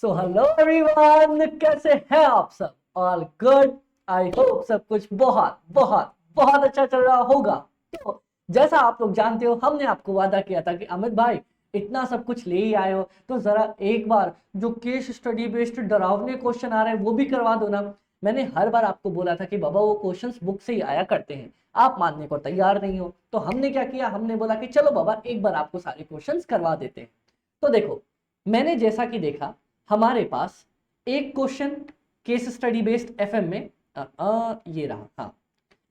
So hello everyone, कैसे हैं आप सब? All good. आई होप सब कुछ बहुत बहुत बहुत अच्छा चल रहा होगा। तो जैसा आप लोग जानते हो, हमने आपको वादा किया था कि अमित भाई इतना सब कुछ ले ही आए हो तो जरा एक बार जो केस स्टडी बेस्ड डरावने क्वेश्चन आ रहे हैं वो भी करवा दो ना। मैंने हर बार आपको बोला था कि बाबा वो क्वेश्चंस बुक से ही आया करते हैं, आप मानने को तैयार नहीं हो। तो हमने क्या किया, हमने बोला कि चलो बाबा एक बार आपको सारे क्वेश्चंस करवा देते हैं। तो देखो, मैंने जैसा कि देखा, हमारे पास एक question case study based FM में ये रहा। हाँ,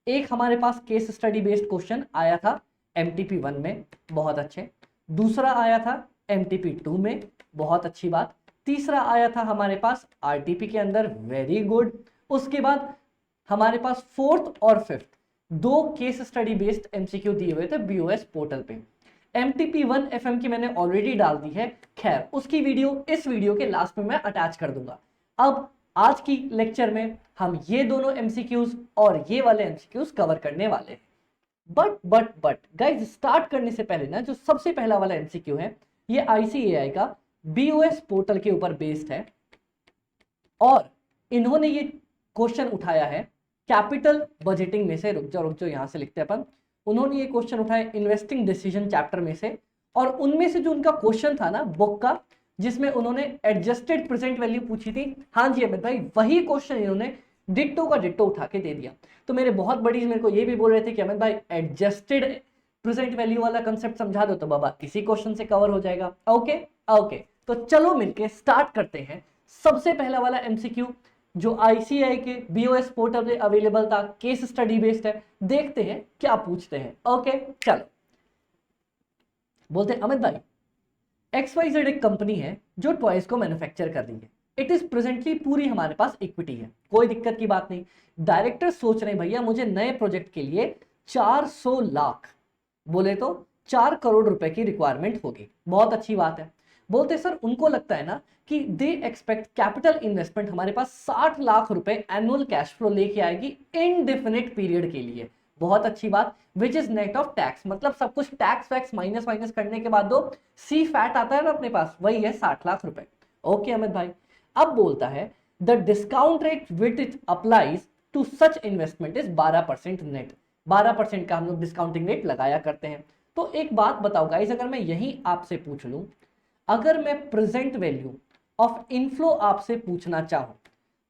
एक हमारे पास केस स्टडी बेस्ड क्वेश्चन आया था एमटीपी 1 में, बहुत अच्छे। दूसरा आया था एमटीपी 2 में, बहुत अच्छी बात। तीसरा आया था हमारे पास आरटीपी के अंदर, वेरी गुड। उसके बाद हमारे पास फोर्थ और फिफ्थ दो केस स्टडी बेस्ड एमसीक्यू दिए हुए थे बीओएस पोर्टल पे। MTP1 FM की मैंने ऑलरेडी डाल दी है, खैर उसकी वीडियो इस वीडियो के लास्ट में मैं अटैच कर दूंगा। अब आज की लेक्चर में हम ये दोनों एमसीक्यूज और ये वाले एमसीक्यूज कवर करने वाले हैं। बट गाइज, स्टार्ट करने से पहले ना, जो सबसे पहला वाला एमसीक्यू है ये ICAI का बीओएस पोर्टल के ऊपर बेस्ड है और इन्होंने ये क्वेश्चन उठाया है कैपिटल बजटिंग में से। रुक जाओ यहां से लिखते हैं अपन। उन्होंने ये क्वेश्चन उठाया इन्वेस्टिंग डिसीजन चैप्टर में से, और उनमें से जो उनका क्वेश्चन था ना बुक का, जिसमें उन्होंने एडजस्टेड प्रेजेंट वैल्यू पूछी थी, हाँ जी अमित भाई वही क्वेश्चन इन्होंने डिट्टो का डिट्टो उठा के दे दिया। तो मेरे बहुत बड़ी मेरे को ये भी बोल रहे थे कि अमित भाई एडजस्टेड प्रेजेंट वैल्यू वाला कंसेप्ट समझा दो, तो बाबा इसी क्वेश्चन से कवर हो जाएगा। ओके ओके, तो चलो मिलके स्टार्ट करते हैं। सबसे पहला वाला एमसीक्यू जो ICAI के बीओएस पोर्टल पे अवेलेबल था, केस स्टडी बेस्ड है, देखते हैं क्या पूछते हैं। ओके चलो, बोलते हैं अमित भाई XYZ एक कंपनी है जो टॉयज को मैन्युफैक्चर कर रही है। इट इज प्रेजेंटली पूरी हमारे पास इक्विटी है, कोई दिक्कत की बात नहीं। डायरेक्टर सोच रहे हैं भैया मुझे नए प्रोजेक्ट के लिए 400 लाख, बोले तो 4 करोड़ रुपए की रिक्वायरमेंट होगी। बहुत अच्छी बात है। बोलते सर उनको लगता है ना कि दे एक्सपेक्ट कैपिटल इन्वेस्टमेंट हमारे पास 60 लाख रुपए एनुअल कैश फ्लो लेके आएगी इनडेफिनिट पीरियड के लिए। बहुत अच्छी बात। Which is net of tax, मतलब सब कुछ टैक्स वैक्स माइनस माइनस करने के बाद दो सी फैट आता है ना अपने पास, वही है 60 लाख रुपए। ओके अमित भाई, अब बोलता है the discount rate which it applies to such investment is 12% net. 12% का हम लोग डिस्काउंटिंग रेट लगाया करते हैं। तो एक बात बताओ गाइस, अगर मैं यही आपसे पूछ लूं, अगर मैं प्रेजेंट वैल्यू ऑफ इनफ्लो आपसे पूछना चाहूं,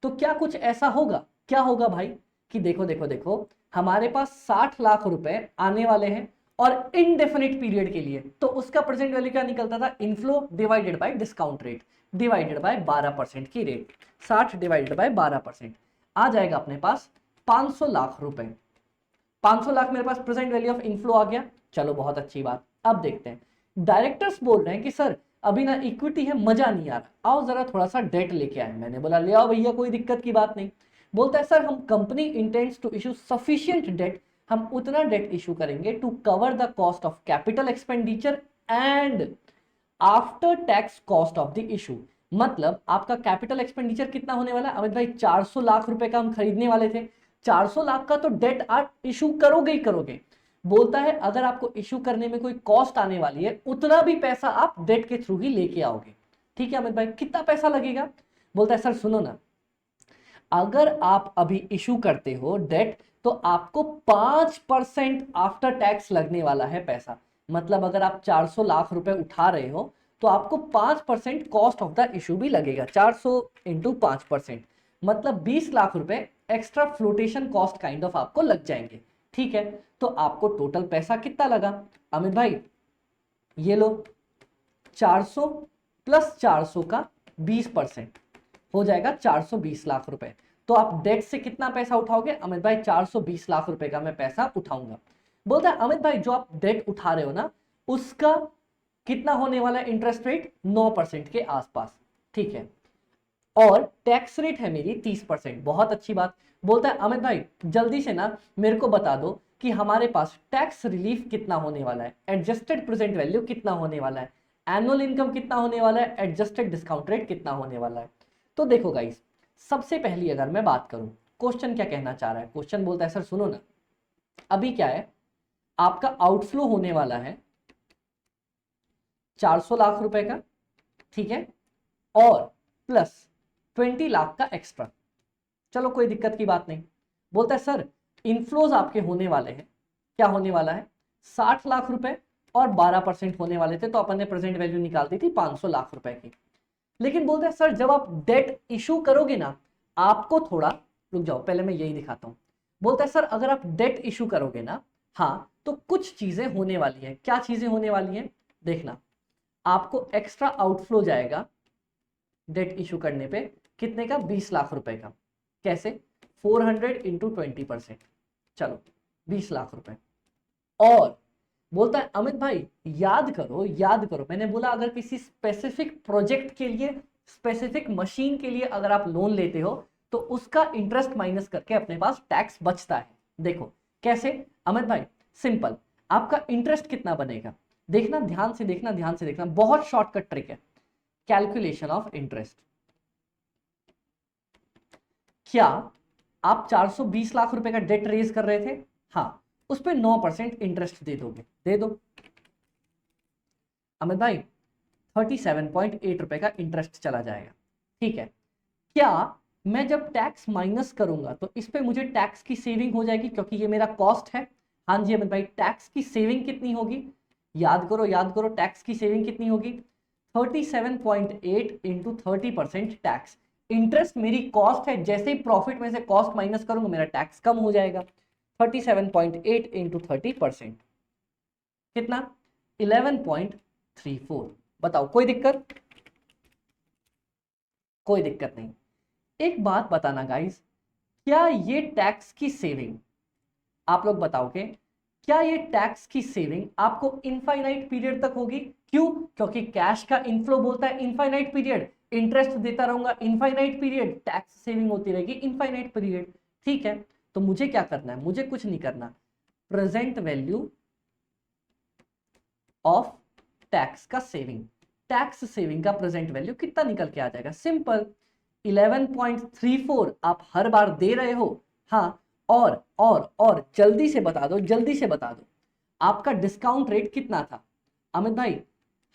तो क्या कुछ ऐसा होगा? क्या होगा भाई कि देखो देखो देखो, हमारे पास 60 लाख रुपए आने वाले हैं और इनडेफिनिट पीरियड के लिए, तो उसका प्रेजेंट वैल्यू क्या निकलता था? Inflow divided by discount rate divided bye 12% की रेट। 60 डिवाइडेड बाय 12% आ जाएगा अपने पास 500 लाख रुपए। 500 लाख मेरे पास प्रेजेंट वैल्यू ऑफ इनफ्लो आ गया। चलो बहुत अच्छी बात। अब देखते हैं, डायरेक्टर्स बोल रहे हैं कि सर अभी ना इक्विटी है, मजा नहीं आ रहा, आओ जरा थोड़ा सा डेट लेके आए। मैंने बोला ले आओ भैया, कोई दिक्कत की बात नहीं। बोलता है सर हम company intends to issue sufficient debt, हम उतना डेट इशू करेंगे to cover the cost of capital expenditure and after tax cost of the issue. मतलब आपका कैपिटल एक्सपेंडिचर कितना होने वाला है अमित भाई? 400 लाख रुपए का हम खरीदने वाले थे। 400 लाख का तो डेट आप इशू करोगे ही करोगे। बोलता है अगर आपको इशू करने में कोई कॉस्ट आने वाली है, उतना भी पैसा आप डेट के थ्रू ही लेके आओगे। ठीक है अमित भाई, कितना पैसा लगेगा? बोलता है सर सुनो ना, अगर आप अभी इशू करते हो डेट, तो आपको 5% आफ्टर टैक्स लगने वाला है पैसा। मतलब अगर आप 400 लाख रुपए उठा रहे हो तो आपको 5% कॉस्ट ऑफ द इशू भी लगेगा। 400 इंटू 5%, मतलब 20 लाख रुपए extra flotation cost kind of आपको लग जाएंगे। ठीक है, तो आपको टोटल पैसा कितना लगा अमित भाई? ये लो, 400 प्लस 400 का 20% हो जाएगा 420 लाख रुपए। तो आप डेट से कितना पैसा उठाओगे अमित भाई? 420 लाख रुपए का मैं पैसा उठाऊंगा। बोलता है अमित भाई जो आप डेट उठा रहे हो ना, उसका कितना होने वाला है इंटरेस्ट रेट? 9% के आसपास। ठीक है, और टैक्स रेट है मेरी 30%। बहुत अच्छी बात। बोलता है अमित भाई जल्दी से ना मेरे को बता दो कि हमारे पास टैक्स रिलीफ कितना होने वाला है, एडजस्टेड प्रेजेंट वैल्यू कितना होने वाला है, एनुअल इनकम कितना होने वाला है, एडजस्टेड डिस्काउंट रेट कितना होने वाला है। तो देखो गाइस, सबसे पहली अगर मैं बात करूं, क्वेश्चन क्या कहना चाह रहा है? क्वेश्चन बोलता है सर सुनो ना, अभी क्या है, आपका आउटफ्लो होने वाला है 400 लाख रुपए का, ठीक है, और प्लस 20 लाख का एक्स्ट्रा। चलो कोई दिक्कत की बात नहीं। बोलता है सर इनफ्लोज आपके होने वाले हैं, क्या होने वाला है, 60 लाख रुपए और 12% होने वाले थे, तो अपन ने प्रेजेंट वैल्यू निकाल दी थी 500 लाख रुपए की। लेकिन बोलते हैं सर जब आप डेट इशू करोगे ना, आपको थोड़ा, रुक जाओ पहले मैं यही दिखाता हूं। बोलता है सर अगर आप डेट इशू करोगे ना, हाँ, तो कुछ चीजें होने वाली है। क्या चीजें होने वाली हैं देखना, आपको एक्स्ट्रा आउटफ्लो जाएगा डेट इशू करने पे, कितने का, 20 लाख रुपए का। कैसे, 400 इंटू 20%, चलो 20 लाख रुपए। और बोलता है अमित भाई याद करो, याद करो, मैंने बोला अगर किसी स्पेसिफिक प्रोजेक्ट के लिए, स्पेसिफिक मशीन के लिए अगर आप लोन लेते हो तो उसका इंटरेस्ट माइनस करके अपने पास टैक्स बचता है। देखो कैसे अमित भाई, सिंपल, आपका इंटरेस्ट कितना बनेगा, देखना ध्यान से, देखना ध्यान से, देखना, बहुत शॉर्टकट ट्रिक है। कैलकुलेशन ऑफ इंटरेस्ट, क्या आप 420 लाख रुपए का डेट रेज कर रहे थे, हाँ, उस पर 9% इंटरेस्ट दे दोगे, दे दो अमित भाई, 37.8 रुपए का इंटरेस्ट चला जाएगा। ठीक है, क्या मैं जब टैक्स माइनस करूंगा तो इस पे मुझे टैक्स की सेविंग हो जाएगी क्योंकि ये मेरा कॉस्ट है। हाँ जी अमित भाई, टैक्स की सेविंग कितनी होगी, याद करो याद करो, टैक्स की सेविंग कितनी होगी, 37.8 इंटू 30% टैक्स। इंटरेस्ट मेरी कॉस्ट है, जैसे ही प्रॉफिट में से कॉस्ट माइनस करूंगा मेरा टैक्स कम हो जाएगा। 37.8 इंटू 30%, कितना, 11.34। बताओ कोई दिक्कत, कोई दिक्कत नहीं। एक बात बताना गाइस, क्या ये टैक्स की सेविंग, आप लोग बताओगे, क्या ये टैक्स की सेविंग आपको इनफाइनाइट पीरियड तक होगी? क्यों? क्योंकि कैश का इनफ्लो बोलता है इनफाइनाइट पीरियड, इंटरेस्ट देता रहूंगा इनफाइनाइट पीरियड, टैक्स सेविंग होती रहेगी इनफाइनाइट पीरियड। ठीक है, तो मुझे क्या करना है, मुझे कुछ नहीं करना, प्रेजेंट वैल्यू ऑफ टैक्स का सेविंग, टैक्स सेविंग का प्रेजेंट वैल्यू कितना निकल के आ जाएगा, सिंपल 11.34 आप हर बार दे रहे हो। हाँ, और जल्दी से बता दो, जल्दी से बता दो, आपका डिस्काउंट रेट कितना था? अमित भाई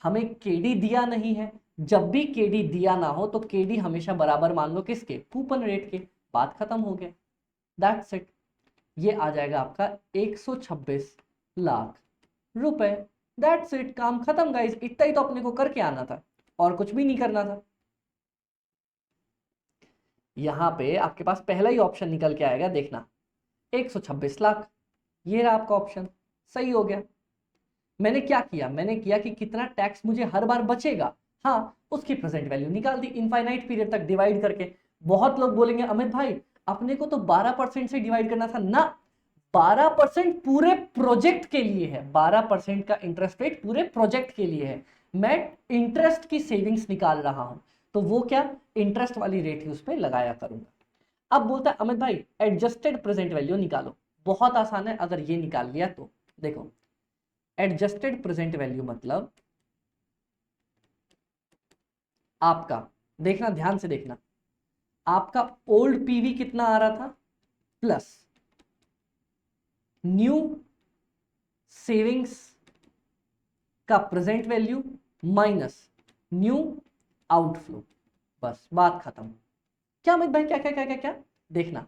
हमें केडी दिया नहीं है, जब भी केडी दिया ना हो तो केडी हमेशा बराबर मान लो किसके, कूपन रेट के, बात खत्म हो गया, दैट्स इट। ये आ जाएगा आपका 126 लाख रुपए, दैट्स इट, काम खत्म गाइस, इतना ही तो अपने को करके आना था और कुछ भी नहीं करना था। यहां पे आपके पास पहला ही ऑप्शन निकल के आएगा, देखना 126 लाख, ये रहा आपका ऑप्शन, सही हो गया। मैंने क्या किया, मैंने किया कि कितना टैक्स मुझे हर बार बचेगा, हाँ, उसकी प्रेजेंट वैल्यू निकाल दी इनफाइनाइट पीरियड तक डिवाइड करके। बहुत लोग बोलेंगे अमित भाई अपने को तो 12% से डिवाइड करना था ना, 12% पूरे प्रोजेक्ट के लिए है, 12% का इंटरेस्ट रेट पूरे प्रोजेक्ट के लिए है। मैं इंटरेस्ट की सेविंग्स निकाल रहा हूं, तो वो क्या, इंटरेस्ट वाली रेट ही उस पर लगाया करूंगा। अब बोलता है अमित भाई एडजस्टेड प्रेजेंट वैल्यू निकालो, बहुत आसान है, अगर ये निकाल लिया तो देखो, एडजस्टेड प्रेजेंट वैल्यू मतलब आपका, देखना ध्यान से देखना, आपका ओल्ड पीवी कितना आ रहा था, प्लस न्यू सेविंग्स का present value minus new outflow, बस बात खत्म। क्या अमित भाई, क्या क्या क्या क्या क्या, देखना,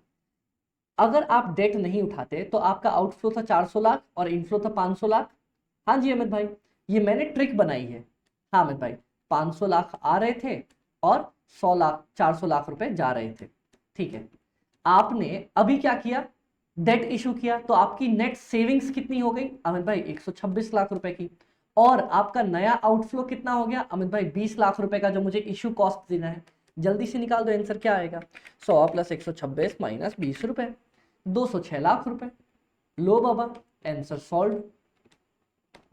अगर आप डेट नहीं उठाते तो आपका आउटफ्लो था 400 लाख और इनफ्लो था 500 लाख। हाँ जी अमित भाई, ये मैंने ट्रिक बनाई है। हाँ अमित भाई, 500 लाख आ रहे थे और 100 लाख, 400 लाख रुपए जा रहे थे। ठीक है, आपने अभी क्या किया, डेट इशू किया, तो आपकी नेट सेविंग्स कितनी हो गई अमित भाई, 126 लाख रुपए की। और आपका नया आउटफ्लो कितना हो गया अमित भाई, 20 लाख रुपए का, जो मुझे इशू कॉस्ट देना है। जल्दी से निकाल दो आंसर क्या आएगा, 100 प्लस 126 माइनस 20 रुपए, 206 लाख रुपए। लो बाबा, आंसर सॉल्व,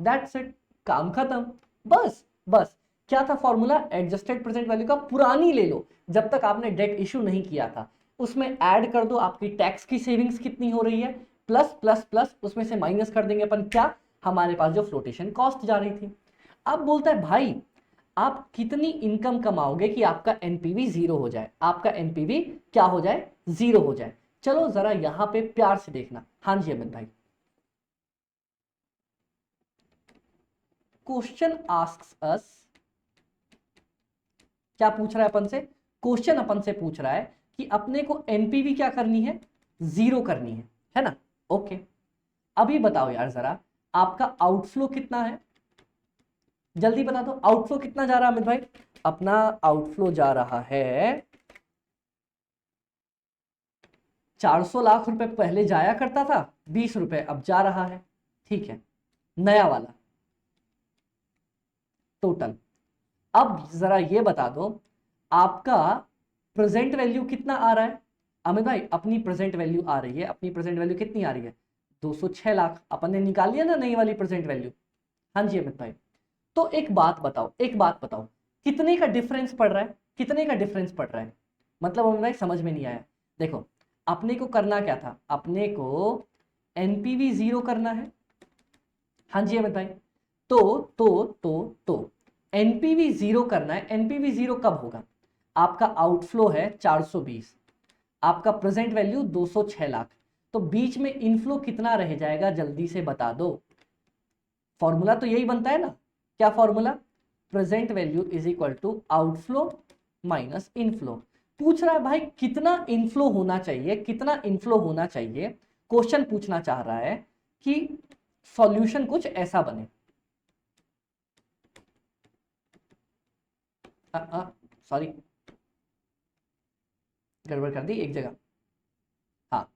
दैट्स इट, काम खत्म। बस बस, क्या था फॉर्मूला, एडजस्टेड प्रेजेंट वैल्यू का पुरानी ले लो, जब तक आपने डेट इशू नहीं किया था, उसमें ऐड कर दो आपकी टैक्स की सेविंग्स कितनी हो रही है, प्लस प्लस प्लस उसमें से माइनस कर देंगे अपन, क्या, हमारे पास जो फ्लोटेशन कॉस्ट जा रही थी। अब बोलता है भाई आप कितनी इनकम कमाओगे कि आपका एनपीवी जीरो हो जाए, आपका एनपीवी क्या हो जाए, जीरो हो जाए। चलो जरा यहां पे प्यार से देखना। हाँ जी अमित भाई, क्वेश्चन आस्क्स अस, क्या पूछ रहा है अपन से, क्वेश्चन अपन से पूछ रहा है कि अपने को एनपीवी क्या करनी है, 0 करनी है ना। ओके, अभी बताओ यार जरा, आपका आउटफ्लो कितना है, जल्दी बता दो। आउटफ्लो कितना जा रहा है अमित भाई? अपना आउटफ्लो जा रहा है 400 लाख रुपए, पहले जाया करता था 20 रुपए, अब जा रहा है, ठीक है, नया वाला टोटल। अब जरा ये बता दो, आपका प्रेजेंट वैल्यू कितना आ रहा है अमित भाई? अपनी प्रेजेंट वैल्यू आ रही है, अपनी प्रेजेंट वैल्यू कितनी आ रही है? 206 लाख। अपन ने निकाल लिया ना नई वाली प्रेजेंट वैल्यू। हाँ जी अमित भाई। तो एक बात बताओ, एक बात बताओ, कितने का डिफरेंस पड़ रहा है, कितने का डिफरेंस पड़ रहा है? मतलब अमित भाई समझ में नहीं आया। देखो, अपने को करना क्या था, अपने को एनपीवी 0 करना है। हाँ जी अमित भाई। तो एनपीवी 0 करना है। एनपीवी 0 कब होगा? आपका आउटफ्लो है 420, आपका प्रेजेंट वैल्यू 206 लाख, तो बीच में इनफ्लो कितना रह जाएगा, जल्दी से बता दो। फॉर्मूला तो यही बनता है ना, क्या formula? Present value is equal to outflow minus inflow. पूछ रहा है भाई कितना इनफ्लो होना चाहिए, कितना इनफ्लो होना चाहिए। क्वेश्चन पूछना चाह रहा है कि सॉल्यूशन कुछ ऐसा बने। सॉरी, गड़बड़ कर दी एक जगह। हाँ,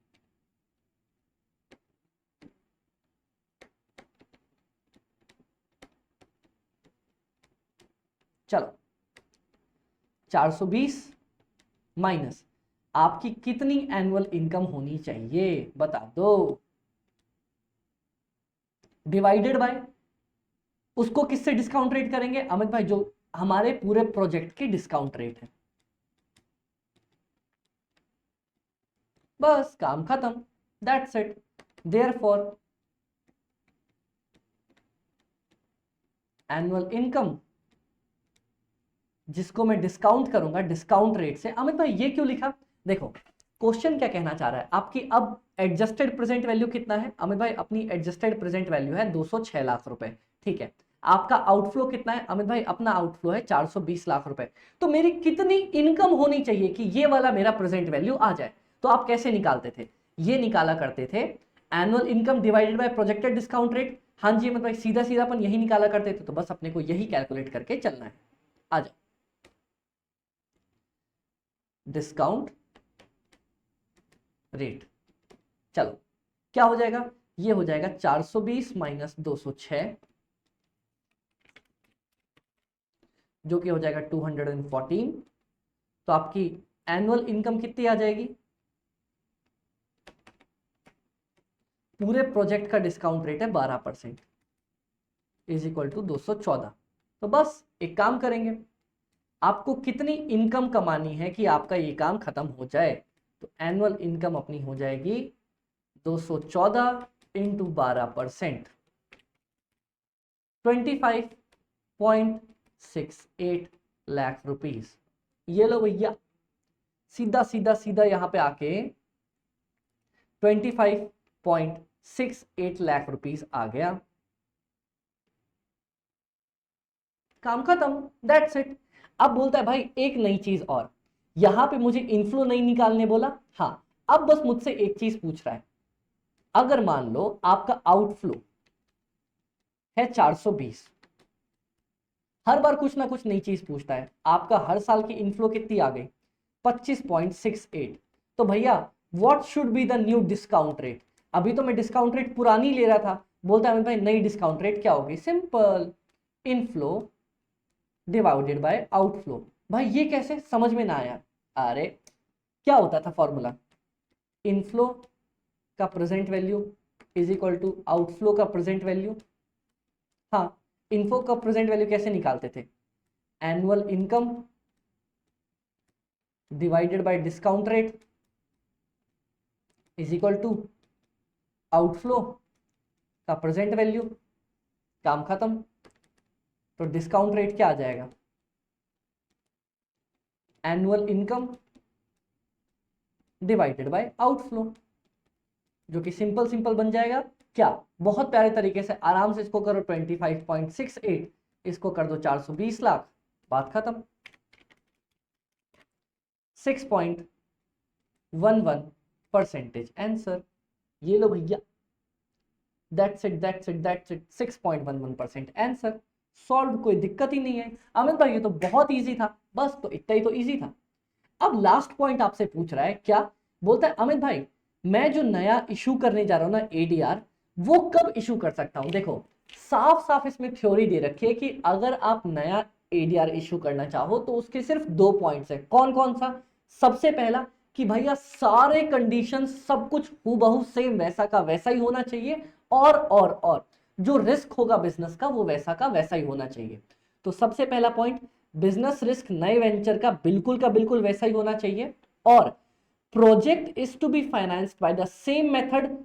चलो 420 माइनस आपकी कितनी एनुअल इनकम होनी चाहिए, बता दो। डिवाइडेड बाय, उसको किससे डिस्काउंट रेट करेंगे अमित भाई? जो हमारे पूरे प्रोजेक्ट की डिस्काउंट रेट है। बस काम खत्म, that's it. Therefore annual income जिसको मैं डिस्काउंट करूंगा डिस्काउंट रेट से। अमित भाई ये क्यों लिखा? देखो, क्वेश्चन क्या कहना चाह रहा है, आपकी अब एडजस्टेड प्रेजेंट वैल्यू कितना है अमित भाई? अपनी एडजस्टेड प्रेजेंट वैल्यू है 206 लाख रुपए, ठीक है। आपका आउटफ्लो कितना है अमित भाई? अपना आउटफ्लो है 420 लाख रुपए। तो मेरी कितनी इनकम होनी चाहिए कि ये वाला मेरा प्रेजेंट वैल्यू आ जाए? तो आप कैसे निकालते थे? ये निकाला करते थे annual income divided bye projected discount rate. हाँ जी अमित भाई, सीधा सीधा अपन यही निकाला करते थे। तो बस अपने को यही कैलकुलेट करके चलना है। आ जाओ, डिस्काउंट रेट, चलो क्या हो जाएगा? ये हो जाएगा 420 माइनस 206, जो कि हो जाएगा 214। तो आपकी एनुअल इनकम कितनी आ जाएगी? पूरे प्रोजेक्ट का डिस्काउंट रेट है 12%, इज इक्वल टू 214। तो बस एक काम करेंगे, आपको कितनी इनकम कमानी है कि आपका ये काम खत्म हो जाए? तो एनुअल इनकम अपनी हो जाएगी 214 इंटू 12%, 25.68 लाख रुपीस। ये लो भैया, सीधा सीधा सीधा यहां पे आके 25.68 लाख रुपीस आ गया। काम खत्म, दैट्स इट। अब बोलता है भाई एक नई चीज और, यहां पे मुझे इनफ्लो नहीं निकालने बोला। हाँ, अब बस मुझसे एक चीज पूछ रहा है, अगर मान लो आपका आउटफ्लो है 420, हर बार कुछ ना कुछ नई चीज पूछता है। आपका हर साल की इनफ्लो कितनी आ गई? 25.68। तो भैया what should be the new discount rate? अभी तो मैं डिस्काउंट रेट पुरानी ले रहा था। बोलता है भाई नई डिस्काउंट रेट क्या होगी? Simple, inflow divided by outflow. भाई ये कैसे, समझ में ना आया? अरे क्या होता था फॉर्मूला, इनफ्लो का present value is equal to outflow का प्रेजेंट वैल्यू। हाँ, इन्फो का प्रेजेंट वैल्यू कैसे निकालते थे? Annual income divided by discount rate is equal to outflow का प्रेजेंट वैल्यू। काम खत्म। तो डिस्काउंट रेट क्या आ जाएगा? Annual income divided by outflow, जो कि सिंपल सिंपल बन जाएगा। क्या बहुत प्यारे तरीके से, आराम से इसको करो 25.68, इसको कर दो 420 लाख, बात खत्म। 6.11%। आंसर ये लो भैया, that's it that's it that's it, 6.11% answer. Solve, कोई दिक्कत ही नहीं है। अमित भाई ये तो बहुत इजी था, बस तो इतना ही तो इजी था। अब लास्ट पॉइंट आपसे पूछ रहा है, क्या बोलता है अमित भाई, मैं जो नया इशू करने जा रहा हूं ना एडीआर, वो कब इशू कर सकता हूं। देखो साफ साफ इसमें थ्योरी दे रखी है कि अगर आप नया एडीआर इशू करना चाहो तो उसके सिर्फ 2 पॉइंट्स है। कौन कौन सा? सबसे पहला कि भैया सारे कंडीशन सब कुछ हूबहू सेम वैसा का वैसा ही होना चाहिए, और जो रिस्क होगा बिजनेस का वो वैसा का वैसा ही होना चाहिए। तो सबसे पहला पॉइंट, बिजनेस रिस्क नए वेंचर का बिल्कुल वैसा ही होना चाहिए, और project is to be financed by the same method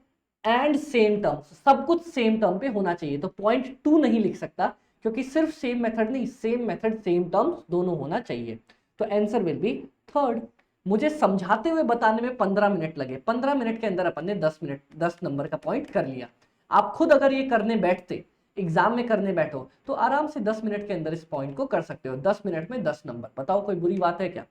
and same terms, सब कुछ सेम टर्म पे होना चाहिए। तो पॉइंट 2 नहीं लिख सकता, क्योंकि सिर्फ सेम मेथड नहीं, सेम मेथड सेम टर्म्स दोनों होना चाहिए। तो आंसर विल बी थर्ड। मुझे समझाते हुए बताने में 15 मिनट लगे, 15 मिनट के अंदर अपन ने 10 नंबर का पॉइंट कर लिया। आप खुद अगर ये करने बैठते, एग्जाम में करने बैठो, तो आराम से 10 मिनट के अंदर इस पॉइंट को कर सकते हो। 10 मिनट में 10 नंबर, बताओ कोई बुरी बात है क्या?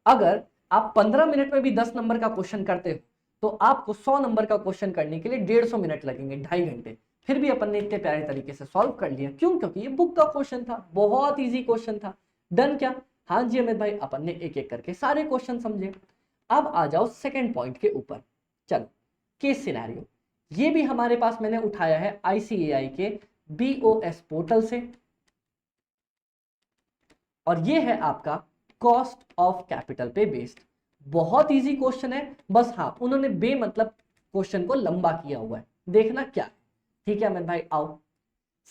अगर आप 15 मिनट में भी 10 नंबर का क्वेश्चन करते हो तो आपको 100 नंबर का क्वेश्चन करने के लिए 150 मिनट लगेंगे, 2.5 घंटे। फिर भी अपन ने इतने प्यारे तरीके से सॉल्व कर लिया, क्यों? क्योंकि ये बुक का क्वेश्चन था, बहुत इजी क्वेश्चन था। डन क्या? हाँ जी अमित भाई, अपन ने एक एक करके सारे क्वेश्चन समझे। अब आ जाओ सेकेंड पॉइंट के ऊपर। चलो केस सिनेरियो, ये भी हमारे पास मैंने उठाया है ICAI के BOS पोर्टल से, और ये है आपका कॉस्ट ऑफ कैपिटल पे बेस्ड। बहुत इजी क्वेश्चन है, बस हाँ उन्होंने बे मतलब क्वेश्चन को लंबा किया हुआ है, देखना क्या है। ठीक है अमित भाई आओ।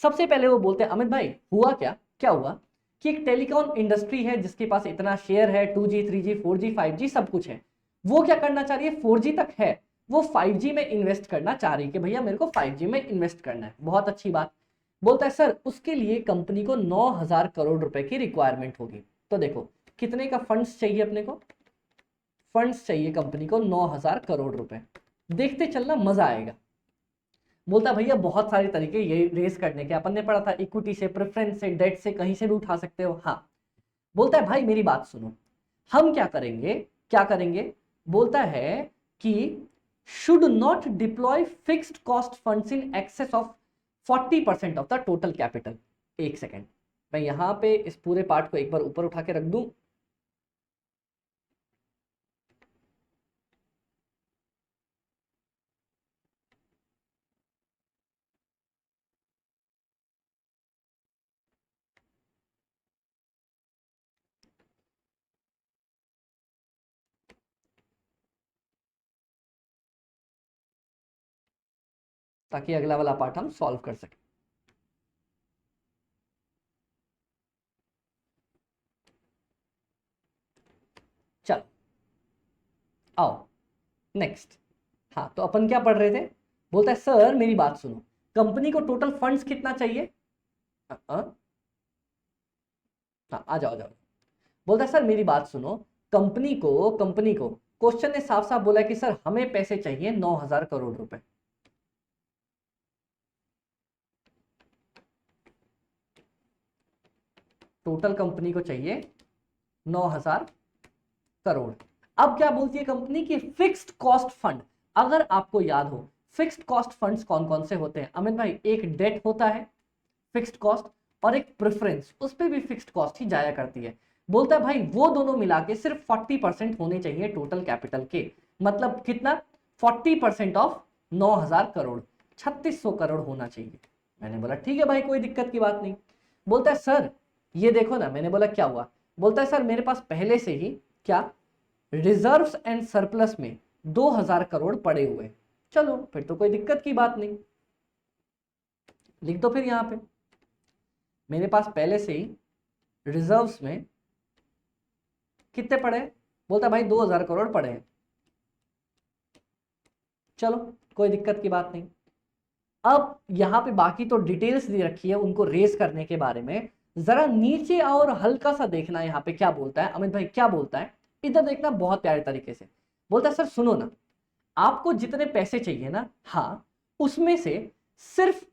सबसे पहले वो बोलते हैं अमित भाई हुआ क्या, क्या हुआ कि एक टेलीकॉम इंडस्ट्री है जिसके पास इतना शेयर है, 2G 3G 4G 5G सब कुछ है। वो क्या करना चाह रही है, 4G तक है, वो 5G में इन्वेस्ट करना चाह रही है कि भैया मेरे को 5G में इन्वेस्ट करना है। बहुत अच्छी बात। बोलता है सर उसके लिए कंपनी को 9,000 करोड़ रुपए की रिक्वायरमेंट होगी। तो देखो कितने का फंड्स चाहिए अपने को, फंड्स चाहिए कंपनी को 9,000 करोड़ रुपए। देखते चलना मजा आएगा। बोलता भैया बहुत सारे तरीके ये रेस करने के, अपन ने पढ़ा था इक्विटी से, प्रेफरेंस से, डेट से, कहीं से भी उठा सकते हो। हाँ बोलता है भाई मेरी बात सुनो, हम क्या करेंगे, क्या करेंगे? बोलता है कि should not deploy fixed cost funds in excess of 40% of the total capital. एक सेकेंड, मैं यहां पे इस पूरे पार्ट को एक बार ऊपर उठा के रख दूं। ताकि अगला वाला पार्ट हम सॉल्व कर सकें। चलो आओ नेक्स्ट। हाँ तो अपन क्या पढ़ रहे थे? बोलता है सर मेरी बात सुनो, कंपनी को टोटल फंड्स कितना चाहिए? हाँ आ जाओ आ जाओ। बोलता है सर मेरी बात सुनो, कंपनी को क्वेश्चन ने साफ साफ बोला कि सर हमें पैसे चाहिए 9,000 करोड़ रुपए। टोटल कंपनी को चाहिए 9,000 करोड़। अब क्या बोलती है कंपनी की फिक्स्ड कॉस्ट फंड। अगर आपको याद हो फिक्स्ड कॉस्ट फंड्स कौन कौन से होते हैं अमित भाई? एक डेट होता है फिक्स्ड कॉस्ट, और एक प्रेफरेंस, उस पर भी फिक्स्ड कॉस्ट ही जाया करती है। बोलता है भाई वो दोनों मिला के सिर्फ 40% होने चाहिए टोटल कैपिटल के। मतलब कितना? 40% ऑफ 9,000 करोड़, 3,600 करोड़ होना चाहिए। मैंने बोला ठीक है भाई कोई दिक्कत की बात नहीं। बोलता है सर ये देखो ना। मैंने बोला क्या हुआ? बोलता है सर मेरे पास पहले से ही क्या रिजर्व्स एंड सरप्लस में 2,000 करोड़ पड़े हुए। चलो फिर तो कोई दिक्कत की बात नहीं, लिख दो फिर यहां पे मेरे पास पहले से ही रिजर्व्स में कितने पड़े? बोलता भाई 2,000 करोड़ पड़े हैं। चलो कोई दिक्कत की बात नहीं। अब यहां पे बाकी तो डिटेल्स दे रखी है उनको रेस करने के बारे में। जरा नीचे और हल्का सा देखना यहां पे क्या बोलता है अमित भाई, क्या बोलता है इधर देखना बहुत प्यारे तरीके से। बोलता है सर सुनो ना, आपको जितने पैसे चाहिए ना, हाँ उसमें से सिर्फ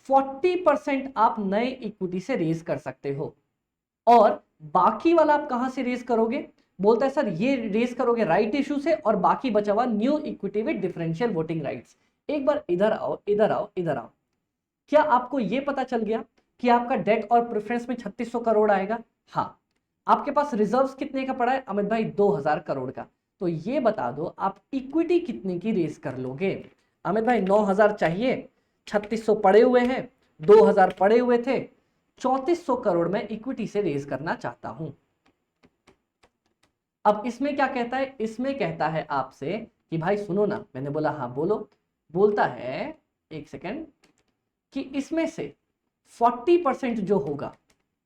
40% आप नए इक्विटी से रेज कर सकते हो, और बाकी वाला आप कहां से रेज करोगे? बोलता है सर ये रेज करोगे राइट इशू से, और बाकी बचा हुआ new equity with differential voting rights. एक बार इधर आओ, इधर आओ, इधर आओ। क्या आपको यह पता चल गया कि आपका डेट और प्रेफरेंस में 3600 करोड़ आएगा? हाँ। आपके पास रिजर्व्स कितने का पड़ा है अमित भाई? 2000 करोड़ का। तो ये बता दो आप इक्विटी कितने की रेज कर लोगे? अमित भाई 9000 चाहिए, 3600 पड़े हुए हैं, 2000 पड़े हुए थे, 3400 करोड़ में इक्विटी से रेज करना चाहता हूं। अब इसमें क्या कहता है? इसमें कहता है आपसे कि भाई सुनो ना। मैंने बोला हाँ बोलो। बोलता है एक सेकेंड कि इसमें से 40% जो होगा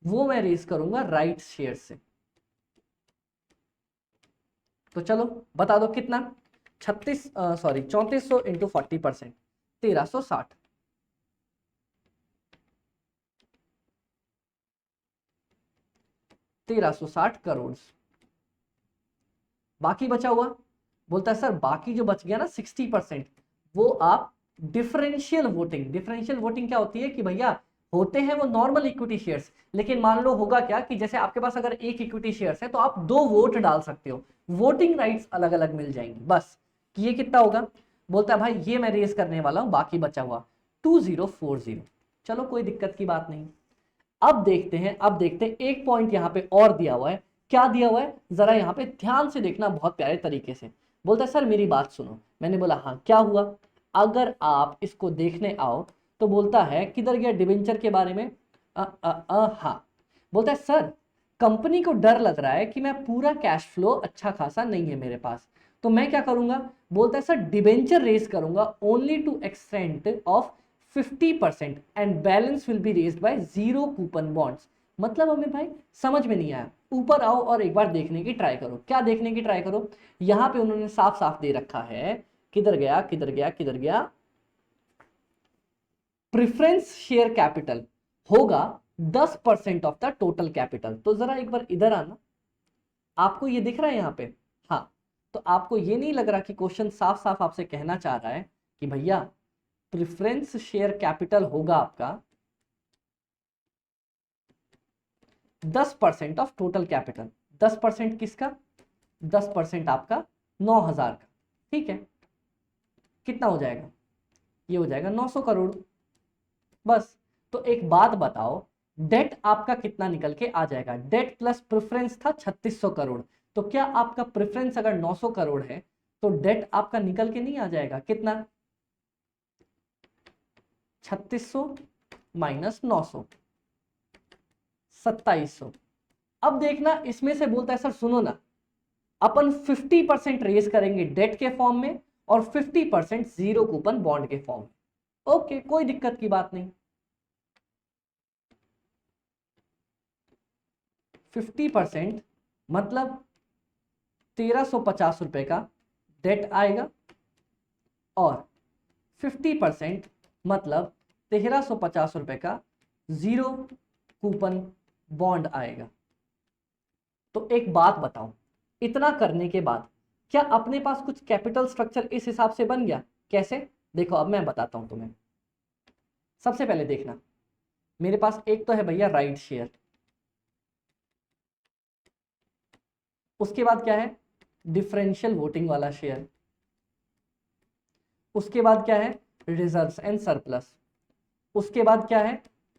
वो मैं रेज करूंगा राइट शेयर से। तो चलो बता दो कितना? 3400 इंटू 40%, 1360। 1360 करोड़। बाकी बचा हुआ, बोलता है सर बाकी जो बच गया ना 60%, वो आप डिफरेंशियल वोटिंग। डिफरेंशियल वोटिंग क्या होती है कि भैया होते हैं वो नॉर्मल इक्विटी शेयर्स, लेकिन मान लो होगा क्या कि जैसे आपके पास अगर एक इक्विटी शेयर्स है तो आप 2 वोट डाल सकते हो, वोटिंग राइट्स अलग अलग मिल जाएंगी। बस कि ये कितना होगा? बोलता है भाई ये मैं रेज करने वाला हूं, बाकी बचा हुआ 2040। चलो कोई दिक्कत की बात नहीं। अब देखते हैं, अब देखते हैं एक पॉइंट यहां पे और दिया हुआ है। क्या दिया हुआ है जरा यहां पे ध्यान से देखना बहुत प्यारे तरीके से। बोलता है सर मेरी बात सुनो। मैंने बोला हाँ क्या हुआ? अगर आप इसको देखने आओ तो बोलता है किधर गया डिबेंचर के बारे में? हाँ। बोलता है सर कंपनी को डर लग रहा है कि मैं पूरा कैश फ्लो अच्छा खासा नहीं है मेरे पास, तो मैं क्या करूंगा? बोलता है सर डिबेंचर रेज करूंगा only to extent of 50% and balance will be raised by zero coupon bonds. मतलब हमें भाई समझ में नहीं आया। ऊपर आओ और एक बार देखने की ट्राई करो। क्या देखने की ट्राई करो? यहां पे उन्होंने साफ साफ दे रखा है, किधर गया किधर गया किधर गया, प्रेफरेंस शेयर कैपिटल होगा 10% ऑफ द टोटल कैपिटल। तो जरा एक बार इधर आना। आपको ये दिख रहा है यहां पे? हाँ। तो आपको ये नहीं लग रहा कि क्वेश्चन साफ साफ आपसे कहना चाह रहा है कि भैया प्रेफरेंस शेयर कैपिटल होगा आपका 10% ऑफ टोटल कैपिटल। 10% किसका? 10% आपका 9000 का। ठीक है, कितना हो जाएगा? ये हो जाएगा 900 करोड़। बस। तो एक बात बताओ, डेट आपका कितना निकल के आ जाएगा? डेट प्लस प्रेफरेंस था 3600 करोड़। तो क्या आपका प्रेफरेंस अगर 900 करोड़ है तो डेट आपका निकल के नहीं आ जाएगा? कितना? 3600 माइनस 900, 2700। अब देखना इसमें से बोलता है सर सुनो ना, अपन 50% रेज करेंगे डेट के फॉर्म में और 50% जीरो कूपन बॉन्ड के फॉर्म में। ओके कोई दिक्कत की बात नहीं। 50% मतलब 1350 रुपए का डेट आएगा और 50% मतलब 1350 रुपए का जीरो कूपन बॉन्ड आएगा। तो एक बात बताओ, इतना करने के बाद क्या अपने पास कुछ कैपिटल स्ट्रक्चर इस हिसाब से बन गया? कैसे? देखो अब मैं बताता हूं तुम्हें। सबसे पहले देखना, मेरे पास एक तो है भैया राइट शेयर, उसके बाद क्या है? डिफरेंशियल वोटिंग वाला शेयर, उसके बाद क्या है? रिजर्व्स एंड सरप्लस, उसके बाद क्या है?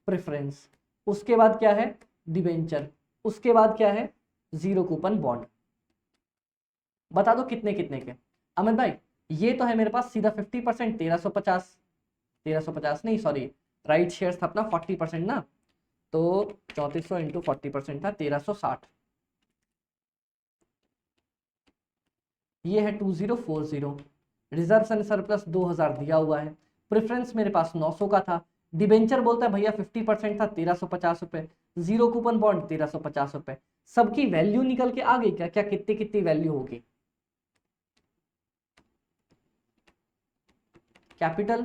प्रेफरेंस, उसके बाद क्या है? डिबेंचर, उसके बाद क्या है? Zero coupon bond. बता दो कितने कितने के? अमित भाई ये तो है मेरे पास सीधा 50%, 1350, 1350 नहीं सॉरी, राइट शेयर था अपना 40% ना, तो 3400 इंटू 40% था 1360। ये है 2040। रिजर्व एंड सरप्लस 2000 दिया हुआ है। प्रेफरेंस मेरे पास 900 का था। डिबेंचर बोलता है भैया 50% था 1350 रुपए। जीरो कूपन बॉन्ड 1350 रुपए। सबकी वैल्यू निकल के आ गई क्या? क्या कितनी कितनी वैल्यू होगी? Capital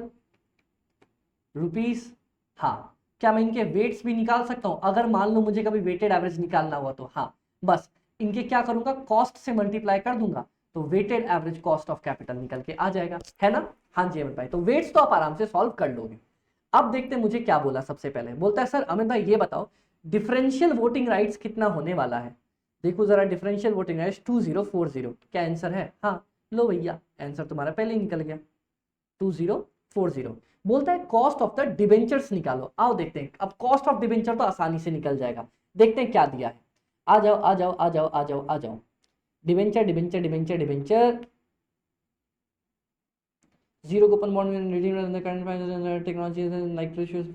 rupees. हाँ। क्या मैं इनके वेट्स भी निकाल सकता हूं अगर मान लो मुझे कभी वेटेड एवरेज निकालना हुआ तो? हाँ। बस इनके क्या करूंगा? कॉस्ट से मल्टीप्लाई कर दूंगा तो weighted average cost of capital निकल के आ जाएगा, है ना? हाँ जी अमित भाई, तो वेट्स तो आप आराम से सॉल्व कर लोगे। अब देखते हैं मुझे क्या बोला। सबसे पहले बोलता है सर अमित भाई ये बताओ डिफरेंशियल वोटिंग राइट्स कितना होने वाला है, देखो जरा, डिफरेंशियल वोटिंग राइट्स 2040। क्या आंसर है? हाँ, लो भैया, आंसर तुम्हारा पहले ही निकल गया, 2040। बोलता है कॉस्ट ऑफ द डिबेंचर्स निकालो। आओ देखते हैं, अब कॉस्ट ऑफ डिबेंचर तो आसानी से निकल जाएगा, देखते हैं क्या दिया है। आ जाओ आ जाओ आ जाओ आ जाओ आ जाओ, debenture debenture debenture debenture, zero coupon bond redeem current technology like to issues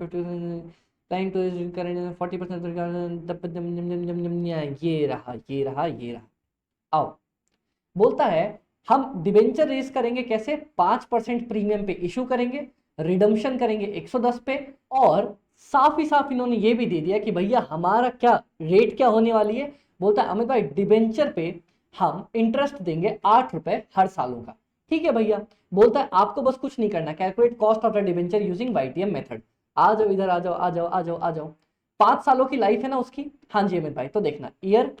time to current 40%। ये रहा ये रहा ये रहा। आओ, बोलता है हम डिबेंचर रेज करेंगे कैसे, 5% प्रीमियम पे इशू करेंगे, रिडम्पशन करेंगे 110 पे, और साफ ही साफ इन्होंने ये भी दे दिया कि भैया हमारा क्या रेट क्या होने वाली है। बोलता है अमित भाई डिबेंचर पे हम इंटरेस्ट देंगे 8 रुपए हर सालों का। ठीक है भैया, बोलता है आपको बस कुछ नहीं करना, calculate cost of the debenture using YTM method. आ जाओ इधर, आ जाओ आ जाओ आ जाओ आ जाओ। 5 सालों की लाइफ है ना उसकी। हाँ जी अमित भाई, तो देखना ईयर,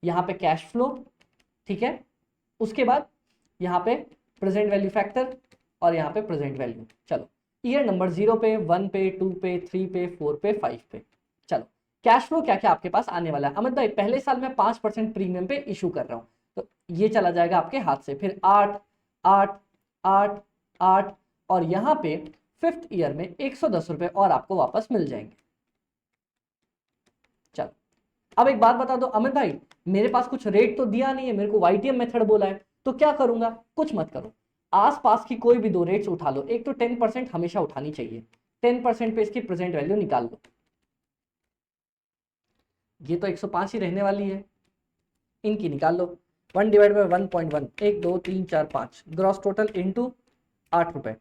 यहाँ पे कैश फ्लो, ठीक है, उसके बाद यहाँ पे प्रेजेंट वैल्यू फैक्टर, और यहाँ पे प्रेजेंट वैल्यू। चलो, ईयर नंबर 0 पे, 1 पे, 2 पे, 3 पे, 4 पे, 5 पे। चलो, कैश फ्लो क्या क्या आपके पास आने वाला है अमित भाई, पहले साल में 5% प्रीमियम पे इशू कर रहा हूँ, तो ये चला जाएगा आपके हाथ से, फिर 8 8 8 8, और यहाँ पे 5th ईयर में 110 रुपए और आपको वापस मिल जाएंगे। चलो, अब एक बात बता दो अमित भाई, मेरे पास कुछ रेट तो दिया नहीं है, मेरे को वाईटीएम मेथड बोला है, तो क्या करूंगा? कुछ मत करो, आसपास की कोई भी दो रेट्स उठा लो, एक तो 10% हमेशा उठानी चाहिए, 10% पे इसकी प्रेजेंट वैल्यू निकाल लो। ये तो 105 ही रहने वाली है, इनकी निकाल लो। 1 divide by 1.1, 1 2 3 4 5, gross total into 8 रुपए।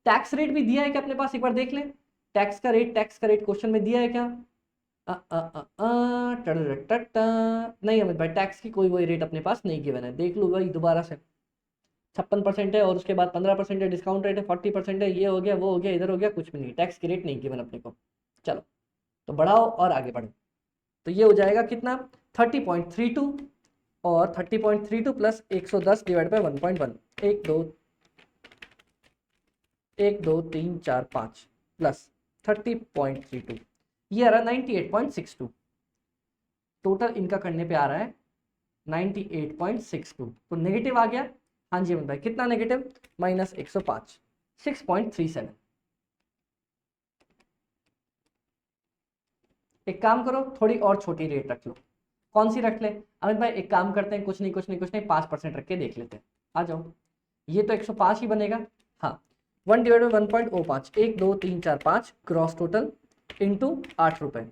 टैक्स रेट भी दिया है क्या अपने पास, एक बार देख लें, टैक्स का रेट क्वेश्चन में दिया है क्या? नहीं अमित भाई, टैक्स की कोई वही रेट अपने पास नहीं गिवन है, देख लो भाई दोबारा से। 56% है, और उसके बाद 15% है, डिस्काउंट रेट है 40% है, ये हो गया वो हो गया इधर हो गया, कुछ भी नहीं, टैक्स की रेट नहीं गिवन अपने को। चलो, तो बढ़ाओ और आगे बढ़ो, तो ये हो जाएगा कितना, 30.32, और 30.32 प्लस 110 डिवाइड बाई 1.1, 1 2 3 4 5 प्लस 30.32, ये आ रहा है 98.62। टोटल इनका करने पे आ रहा है 98.62, तो नेगेटिव आ गया। हाँ जी अमित भाई, कितना नेगेटिव, -105, 6.37। एक काम करो, थोड़ी और छोटी रेट रख लो, कौन सी रख ले अमित भाई? एक काम करते हैं, कुछ नहीं कुछ नहीं कुछ नहीं, 5% रख के देख लेते हैं। आ जाओ, ये तो 105 ही बनेगा। हाँ, 1 divide by 1.05, 1 2 3 4 5, cross total into 8 रुपए,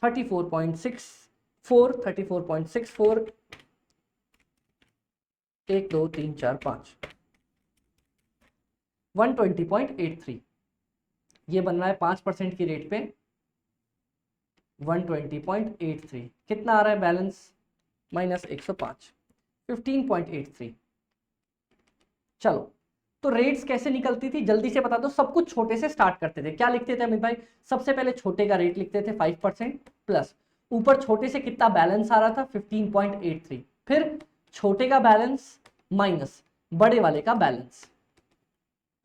34.64, 34.64, 1 2 3 4 5, 120.83, ये बन रहा है 5% की रेट पे 120.83। कितना आ रहा है बैलेंस, -105, 15.83। चलो, तो रेट्स कैसे निकलती थी जल्दी से बता दो। सब कुछ छोटे से स्टार्ट करते थे, क्या लिखते थे अमित भाई? सबसे पहले छोटे का रेट लिखते थे 5% प्लस, ऊपर छोटे से कितना बैलेंस आ रहा था 15.83, फिर छोटे का बैलेंस माइनस बड़े वाले का बैलेंस,